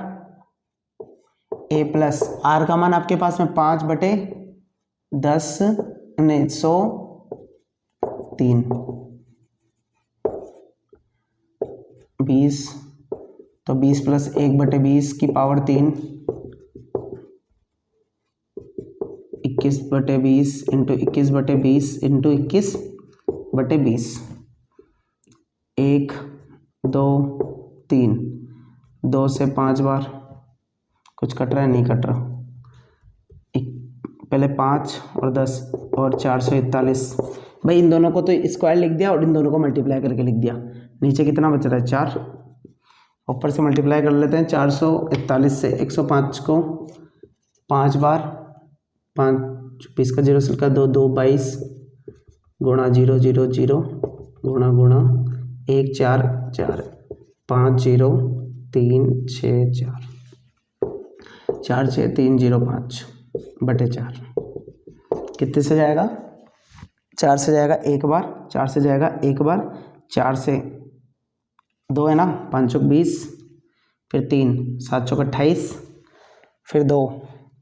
A प्लस R का मान आपके पास में 5/10 नहीं 103 20, तो 20 प्लस 1/20 की पावर 3 21/20 इंटू 21/20 इंटू 21/20 1 2 3 2 से 5 बार कुछ कट रहा है नहीं कट रहा, पहले 5 और 10 और 441। भाई इन दोनों को तो स्क्वायर लिख दिया और इन दोनों को मल्टीप्लाई करके लिख दिया। नीचे कितना बच रहा है 4, ऊपर से मल्टीप्लाई कर लेते हैं 441 से 105 को 5 बार 5 20 का 0 सिल्का 2 2 22 गुणा 0 0 0 गुणा गुणा 1 4 4 5 0 3 6 4 4 6 3 0 5 बटे 4 कितने से जाएगा 4 से जाएगा एक बार, 4 से जाएगा एक बार, 4 से 2 है ना 5 चौक 20, फिर 3 7 चौक 28, फिर 2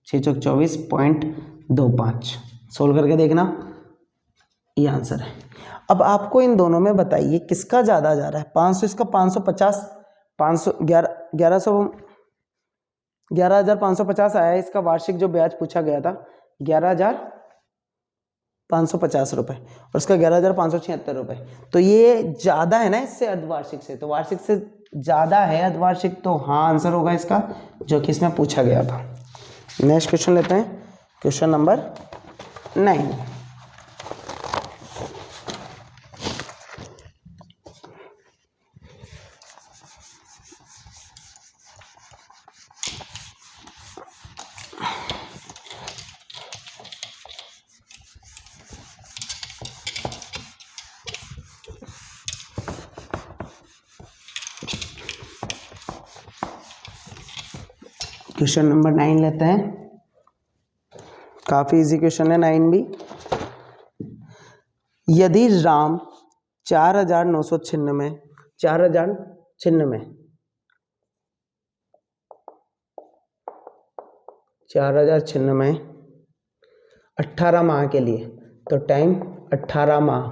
6 चौक 24.25। सोल्व करके देखना ये आंसर है। अब आपको इन दोनों में बताइए किसका ज़्यादा जा रहा है 500 इसका 550 11,550 आया है इसका वार्षिक जो ब्याज पूछा गया था 11,550 रुपये और इसका 11,576 रुपये, तो ये ज़्यादा है ना इससे अर्धवार्षिक से, तो वार्षिक से ज़्यादा है अर्धवार्षिक, तो हाँ आंसर होगा इसका जो कि इसमें पूछा गया था। नेक्स्ट क्वेश्चन लेते हैं, क्वेश्चन नंबर 9। क्वेश्चन नंबर 9 लेते हैं, काफ़ी इजी क्वेश्चन है 9 भी। यदि राम 4,996 18 माह के लिए, तो टाइम 18 माह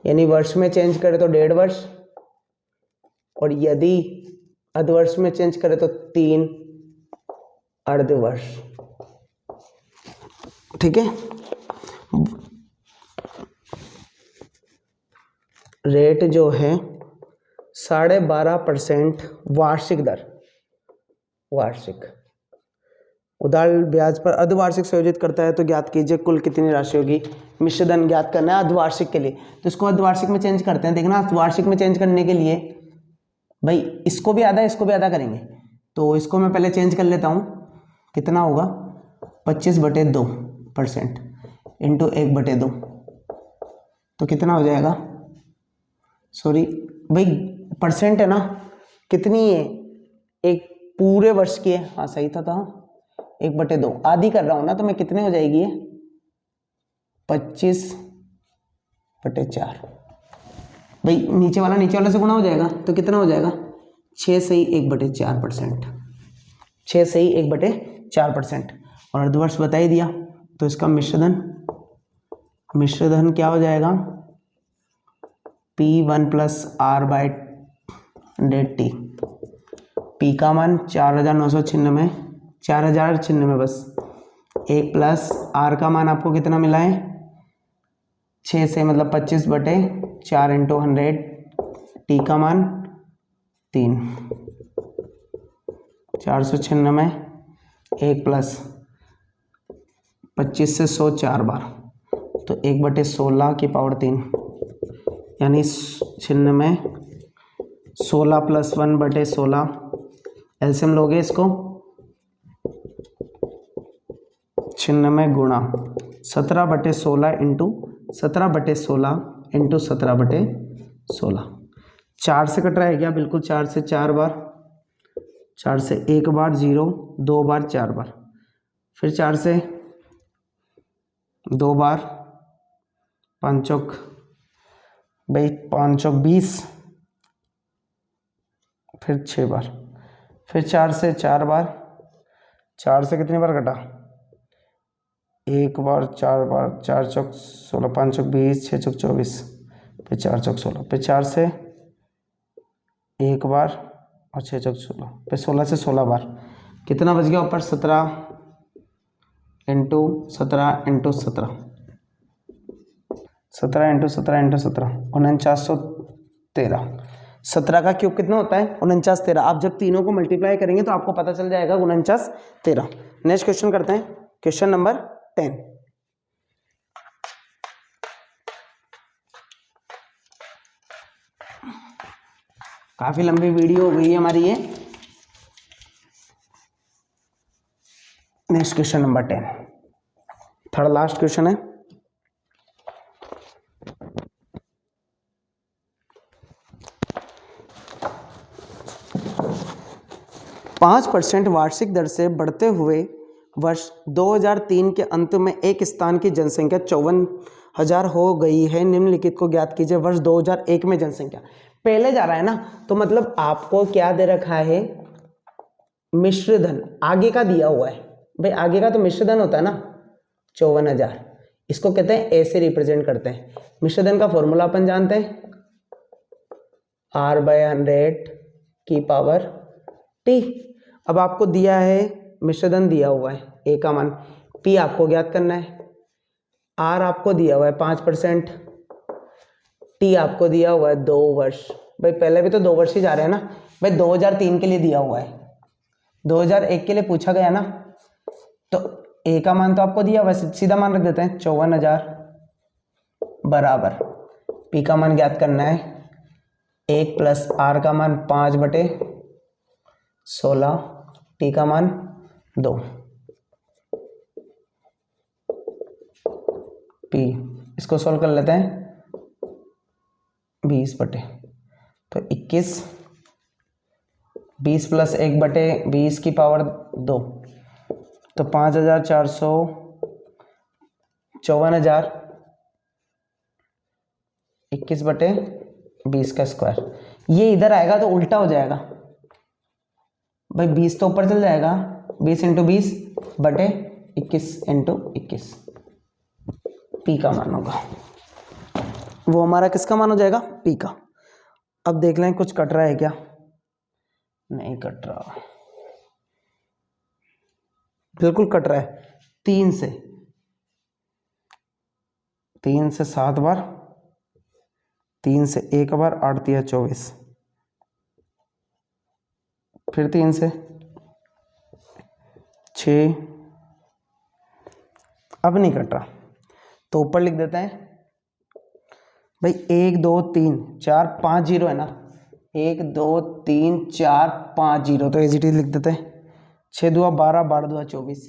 यानी वर्ष में चेंज करें तो 1.5 वर्ष, और यदि अर्धवर्ष में चेंज करें तो 3 अर्धवर्ष। ठीक है, रेट जो है 12.5% वार्षिक दर, वार्षिक उधार ब्याज पर अर्धवार्षिक संयोजित करता है तो ज्ञात कीजिए कुल कितनी राशि होगी। मिश्र धन ज्ञात करना है अर्धवार्षिक के लिए, तो इसको अर्धवार्षिक में चेंज करते हैं। देखना अर्धवार्षिक में चेंज करने के लिए भाई इसको भी आधा इसको भी आधा करेंगे, तो इसको मैं पहले चेंज कर लेता हूँ। कितना होगा 25/2% इंटू 1/2, तो कितना हो जाएगा, सॉरी भाई परसेंट है ना, कितनी है, एक पूरे वर्ष की है, हाँ सही था 1/2 आधी कर रहा हूँ ना, तो मैं कितने हो जाएगी ये 25/4। भाई नीचे वाला से गुना हो जाएगा तो कितना हो जाएगा 6 से ही 1/4%, 6 से ही 1/4%। और अर्धवर्ष बता ही दिया, तो इसका मिश्र धन क्या हो जाएगा P1 + R/100T। P का मान 4996, 4096 बस, 1 + R का मान आपको कितना मिला है 6 से, मतलब 25/4 इंटू 100, T का मान 3, 496, 1 + 25 से 100 4 बार, तो 1/16 की पावर 3, यानी 96, 16 + 1/16, एलसीएम लोगे इसको 96 गुणा 17/16 इंटू 17/16 इंटू 17/16। 4 से कट रहा है क्या, बिल्कुल 4 से 4 बार, 4 से 1 बार 0, 2 बार 4 बार, फिर 4 से 2 बार, 5 चौक भाई 5 चौक 20, फिर 6 बार, फिर 4 से 4 बार, 4 से कितनी बार कटा 1 बार, 4 बार, 4 चौक 16, 5 चौक 20, 6 चौक 24, फिर 4 चौक 16, फिर 4 से 1 बार और 6 चौक 16, फिर 16 से 16 बार, कितना बच गया ऊपर 17 इंटू 17 इंटू 17, 17 इंटू 17 इंटू 17, 4913। 17 का क्यूब कितना होता है 4913। आप जब तीनों को मल्टीप्लाई करेंगे तो आपको पता चल जाएगा 4913। नेक्स्ट क्वेश्चन करते हैं, क्वेश्चन नंबर 10। काफी लंबी वीडियो हो गई है हमारी ये। Next question number 10, third last question है। पाँच % वार्षिक दर से बढ़ते हुए वर्ष 2003 के अंत में एक स्थान की जनसंख्या 54,000 हो गई है। निम्नलिखित को ज्ञात कीजिए वर्ष 2001 में जनसंख्या। पहले जा रहा है ना, तो मतलब आपको क्या दे रखा है मिश्र धन, आगे का दिया हुआ है भाई, आगे का तो मिश्र धन होता है ना 54,000, इसको कहते हैं ऐसे रिप्रेजेंट करते हैं। मिश्र धन का फॉर्मूला अपन जानते हैं R/100 की पावर T। अब आपको दिया है मिश्रधन दिया हुआ है, ए का मान, P आपको ज्ञात करना है, R आपको दिया हुआ है 5%, T आपको दिया हुआ है 2 वर्ष। भाई पहले भी तो 2 वर्ष ही जा रहे हैं ना भाई, 2003 के लिए दिया हुआ है, 2001 के लिए पूछा गया ना, तो ए का मान तो आपको दिया हुआ है, सीधा मान रख देते हैं 54,000 बराबर P का मान ज्ञात करना है 1 + R का मान 5/16, T का मान 2, P इसको सोल्व कर लेते हैं 20 बटे, तो 21, 20 + 1/20 की पावर 2, तो 5,400, 54,000, 21/20 का स्क्वायर। ये इधर आएगा तो उल्टा हो जाएगा भाई, 20 तो ऊपर चल जाएगा, 20 × 20 बटे 21 × 21, P का मान होगा वो हमारा किसका मान हो जाएगा P का। अब देख लें कुछ कट रहा है क्या, नहीं कट रहा, बिल्कुल कट रहा है। 3 से 7 बार, 3 से 1 बार, 8 × 3 = 24, फिर 3 से 6, अब नहीं कट रहा तो ऊपर लिख देते हैं भाई 1 2 3 4 5 जीरो है ना, 1 2 3 4 5 जीरो, तो एज इट इज लिख देते हैं 6 2 12 12 2 24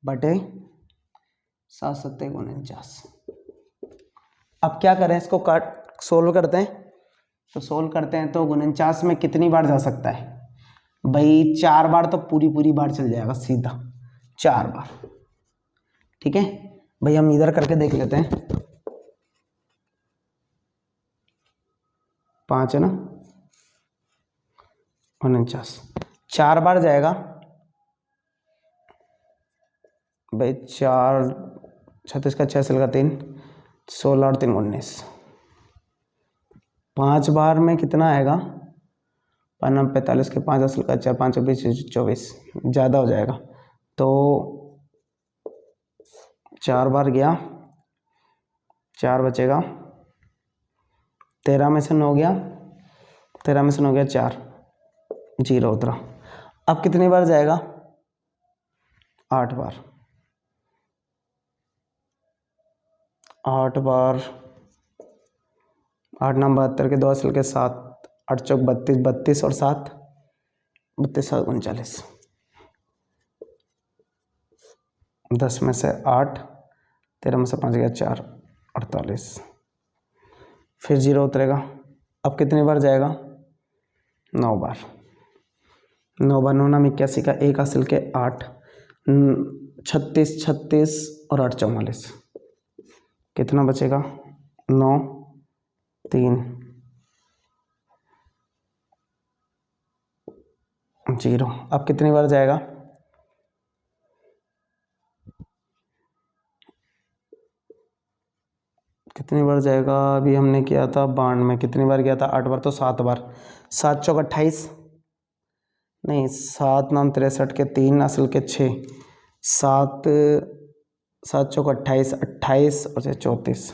बटे 7 7 49। अब क्या करें, इसको काट सोल्व करते हैं। तो सोल्व करते हैं तो 49 में कितनी बार जा सकता है भाई, 4 बार तो पूरी बार चल जाएगा सीधा 4 बार। ठीक है भाई, हम इधर करके देख लेते हैं। 5 है ना, 49 4 बार जाएगा भाई, 4 36 का 6 का 3 16 और 3 19। 5 बार में कितना आएगा, 5 45 के 5 असल का 4 5 20 24, ज़्यादा हो जाएगा। तो 4 बार गया, 4 बचेगा, 13 में से 9 गया, 13 में से 9 गया 4, 0 उतरा। अब कितनी बार जाएगा, 8 बार। 8 बार, 8 9 72 के 2 असल के 7, 8 चौक 32, 32 और 7 32 7 39, 10 में से 8, 13 में से 5 गया 4, 48, फिर 0 उतरेगा। अब कितनी बार जाएगा, 9 बार। 9 बार 9 नाम 81 का 1 हासिल के 8, 36 36 और 8 44, कितना बचेगा, 9 3 0। अब कितनी बार जाएगा, कितनी बार जाएगा, अभी हमने किया था 92 में, कितनी बार गया था, 8 बार, तो 7 बार। 7 चौक 28 नहीं, 7 9 63 के 3 असल के 6, 7 7 चौक 28 28 और 34,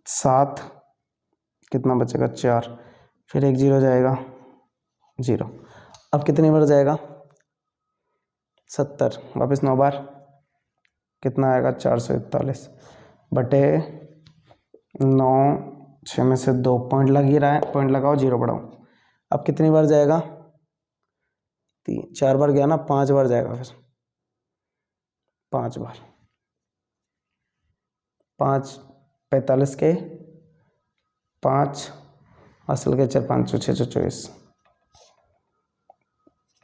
7 कितना बचेगा 4, फिर 1 0 जाएगा 0। अब कितनी बार जाएगा, 70, वापस 9 बार, कितना आएगा 441 बटे 9, 6 में से 2 पॉइंट लग ही रहा है, पॉइंट लगाओ 0 बढ़ाओ। अब कितनी बार जाएगा, 4 बार गया ना, 5 बार जाएगा, फिर 5 बार, 5 45 के 5 असल के 4 5 6 24,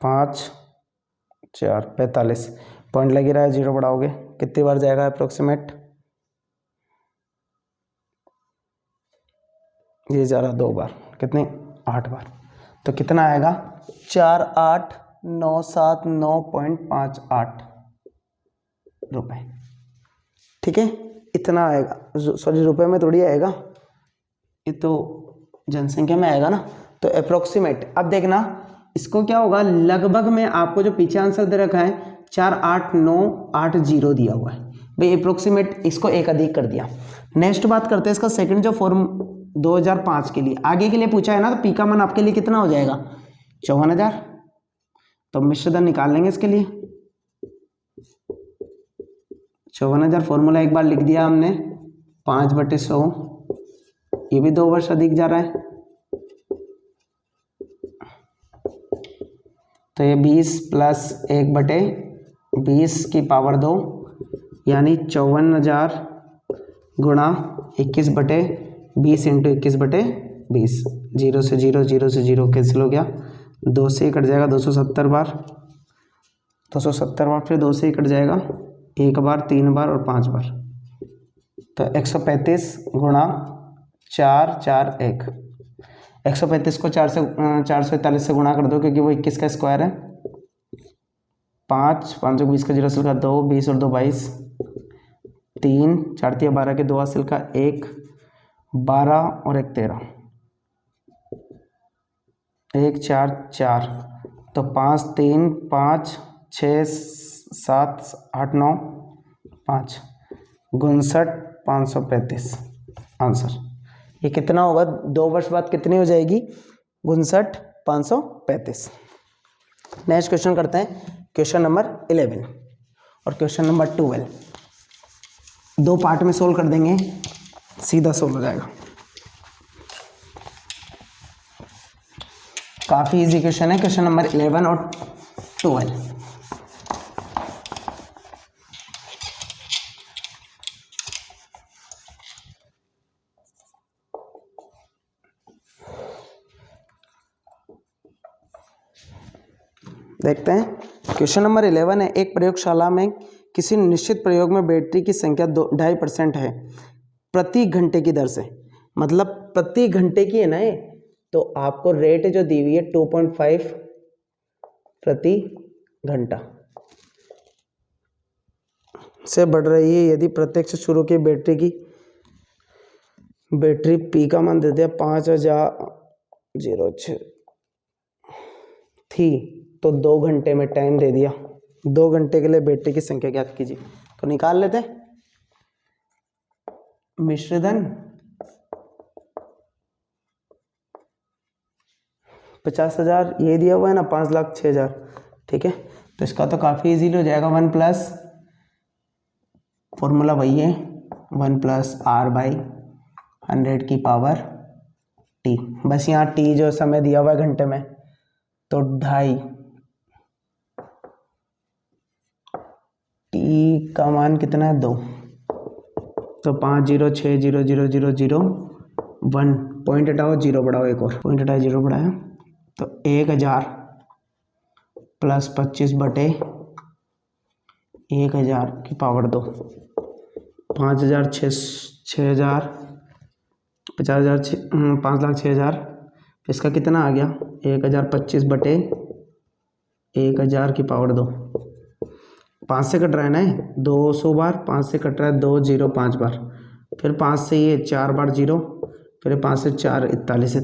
5 4 45 पॉइंट लग ही रहा है, 0 बढ़ाओगे, कितनी बार जाएगा अप्रोक्सीमेट, ये जा रहा 2 बार, कितने 8 बार। तो कितना आएगा, 48,979.58 रुपये। ठीक है, इतना आएगा, सॉरी रुपए में थोड़ी आएगा, ये तो जनसंख्या में आएगा ना, तो अप्रोक्सीमेट। अब देखना इसको क्या होगा, लगभग में आपको जो पीछे आंसर दे रखा है 48980 दिया हुआ है भाई, अप्रोक्सीमेट इसको एक अधिक कर दिया। नेक्स्ट बात करते हैं इसका सेकंड जो फॉर्म 2005 के लिए, आगे के लिए पूछा है ना, तो पी का मान आपके लिए कितना हो जाएगा, 54,000। तो मिश्रधन निकाल लेंगे इसके लिए, 54,000 फॉर्मूला एक बार लिख दिया हमने, 5/100, ये भी 2 वर्ष अधिक जा रहा है, तो ये 20 + 1/20 की पावर 2 यानी 54,000 गुणा 21/20 इंटू 21/20, 0 से 0 0 से 0 कैंसिल हो गया, 2 से ही कट जाएगा, 270 बार, 270 बार, फिर 2 से ही कट जाएगा, 1 बार 3 बार और 5 बार, तो 135 गुणा 4 4 1, 135 को 441 से गुणा कर दो क्योंकि वो 21 का स्क्वायर है, 5 5 20 का 0 असल का 2, 20 और 2 22, 3 4 3 12 के 2 असल का 1, 12 और 1 13, 1 4 4, तो 5 3 5 6 7 8 9 5, 59,535 आंसर। ये कितना होगा, 2 वर्ष बाद कितनी हो जाएगी, 59,535। नेक्स्ट क्वेश्चन करते हैं, क्वेश्चन नंबर 11 और क्वेश्चन नंबर 12। दो पार्ट में सोल्व कर देंगे, सीधा सोल्व हो जाएगा। काफ़ी इजी क्वेश्चन है, क्वेश्चन नंबर 11 और 12। देखते हैं, क्वेश्चन नंबर 11 है, एक प्रयोगशाला में किसी निश्चित प्रयोग में बैटरी की संख्या 2.5% है प्रति घंटे की दर से। मतलब प्रति घंटे की है ना ये, तो आपको रेट जो दी हुई है 2.5 प्रति घंटा से बढ़ रही है। यदि प्रत्यक्ष शुरू की बैटरी पी का मान दे दिया 5006 थी, तो 2 घंटे में टाइम दे दिया। 2 घंटे के लिए बैटरी की संख्या ज्ञात कीजिए। तो निकाल लेते हैं। मिश्रधन 50,000 ये दिया हुआ है ना, 5,06,000, ठीक है। तो इसका तो काफ़ी इजीली हो जाएगा। 1 प्लस फॉर्मूला वही है, 1 प्लस R बाई 100 की पावर T। बस यहाँ T जो समय दिया हुआ है घंटे में, तो 2.5, T का मान कितना है 2, तो 50600001 पॉइंट हटाओ, 0 बढ़ाओ, एक और पॉइंट हटाओ, 0 बढ़ाया, तो 1000 प्लस 25/1000 की पावर 2, 5000 6000 50,000 5,06,000। इसका कितना आ गया 1025/1000 की पावर 2। 5 से कट रहा है ना, 200 बार, 5 से कट रहा है 2 0 5 बार, फिर 5 से ये 4 बार 0, फिर 5 से 4 41,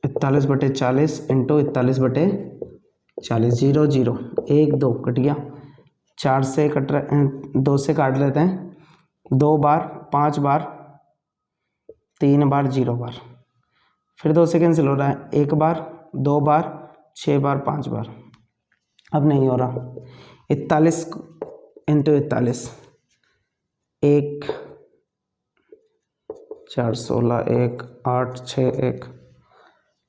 41/40 इंटू 41/40, 0 0 1 2 कट गया। 4 से कट रहा, 2 से काट लेते हैं, 2 बार 5 बार 3 बार 0 बार, फिर 2 से कैंसिल हो रहा है, 1 बार 2 बार 6 बार 5 बार। अब नहीं हो रहा, 41 इंटू 41, 1 4 16 1 8 6 1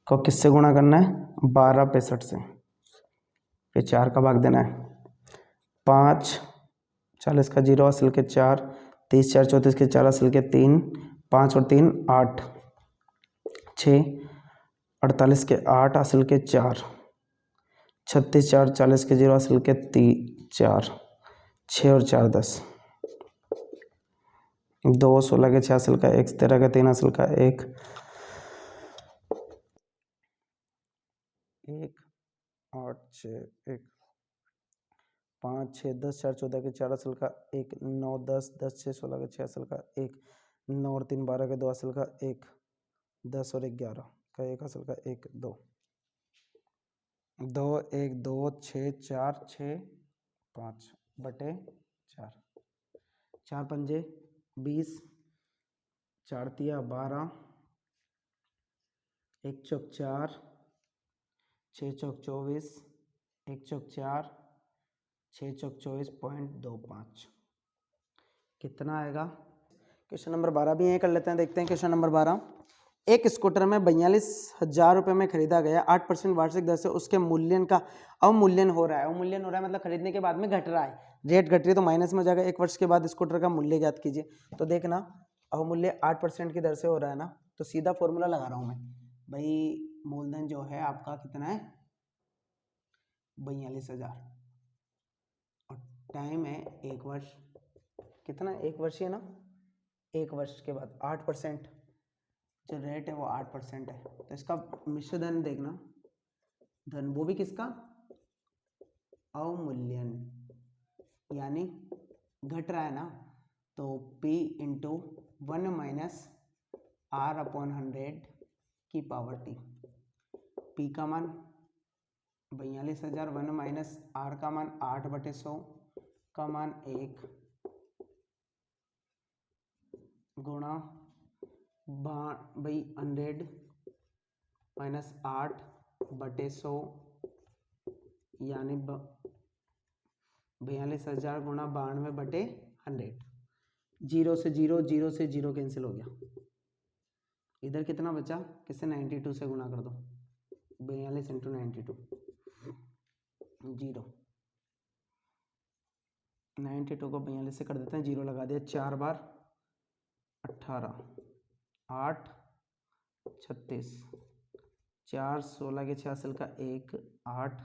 को किससे गुणा करना है 12 65 से, फिर 4 का भाग देना है, 5 40 का 0 असल के 4, 30 4 34 के 4 असल के 3, 5 और 3 8, 6 48 के 8 असल के 4, 36 4 40 के 0 असल के 4, 6 और 4 10, 2 16 के 6 असल का 1, 13 के 3 असल का 1, 1 8 6 1, 5 6 10 4 14 के 4 असल का 1, 9 10 10 6 16 के 6 असल का 1, 9 और 3 12 के 2 असल का 1, 10 और 11 का 1 असल का 1 2 2 1 2 6 4 6 5 बटे 4, 4 पंजे 20, 4 तिया 12, 1 चौक 4, 6 चौक 24, 1 चौक 4, 6 चौक 24.25 कितना आएगा। क्वेश्चन नंबर 12 भी यहीं कर लेते हैं। देखते हैं क्वेश्चन नंबर 12। एक स्कूटर में 42,000 रुपये में खरीदा गया, 8% वार्षिक दर से उसके मूल्यन का अवमूल्यन हो रहा है। अवमूल्यन हो रहा है मतलब खरीदने के बाद में घट रहा है, रेट घट रही है तो माइनस में हो जाएगा। 1 वर्ष के बाद स्कूटर का मूल्य ज्ञात कीजिए। तो देखना अवमूल्य 8% की दर से हो रहा है ना, तो सीधा फॉर्मूला लगा रहा हूँ मैं भाई। मूलधन जो है आपका कितना है 42,000 और टाइम है 1 वर्ष। कितना 1 वर्ष है ना, 1 वर्ष के बाद 8% जो रेट है वो 8% है। तो इसका मिश्र धन देखना, धन वो भी किसका अवमूल्यन, यानी घट रहा है ना, तो P इंटू 1 माइनस R/100 की पावर T। P का मान 42,000, 1 माइनस R का मान 8/100 का मान 1 गुणा 100 -8/100 यानी 42,000 गुणा 92/100। जीरो से जीरो, जीरो से जीरो कैंसिल हो गया। इधर कितना बचा, किसे 92 से गुणा कर दो, 42 × 92, जीरो। 92 को 42 से कर देते हैं, जीरो लगा दिया, 4 बार 18, 8 36, 4 16 के 6 असल का 1 8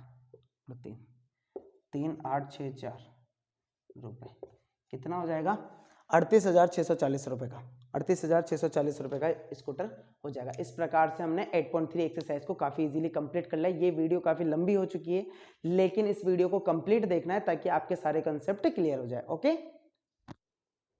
और 3 8 6 4 रुपये। कितना हो जाएगा, 38,640 रुपये का, 38,640 रुपये का स्कूटर हो जाएगा। इस प्रकार से हमने 8.3 एक्सरसाइज को काफ़ी इजीली कंप्लीट कर लिया। ये वीडियो काफ़ी लंबी हो चुकी है, लेकिन इस वीडियो को कंप्लीट देखना है ताकि आपके सारे कंसेप्ट क्लियर हो जाए। ओके।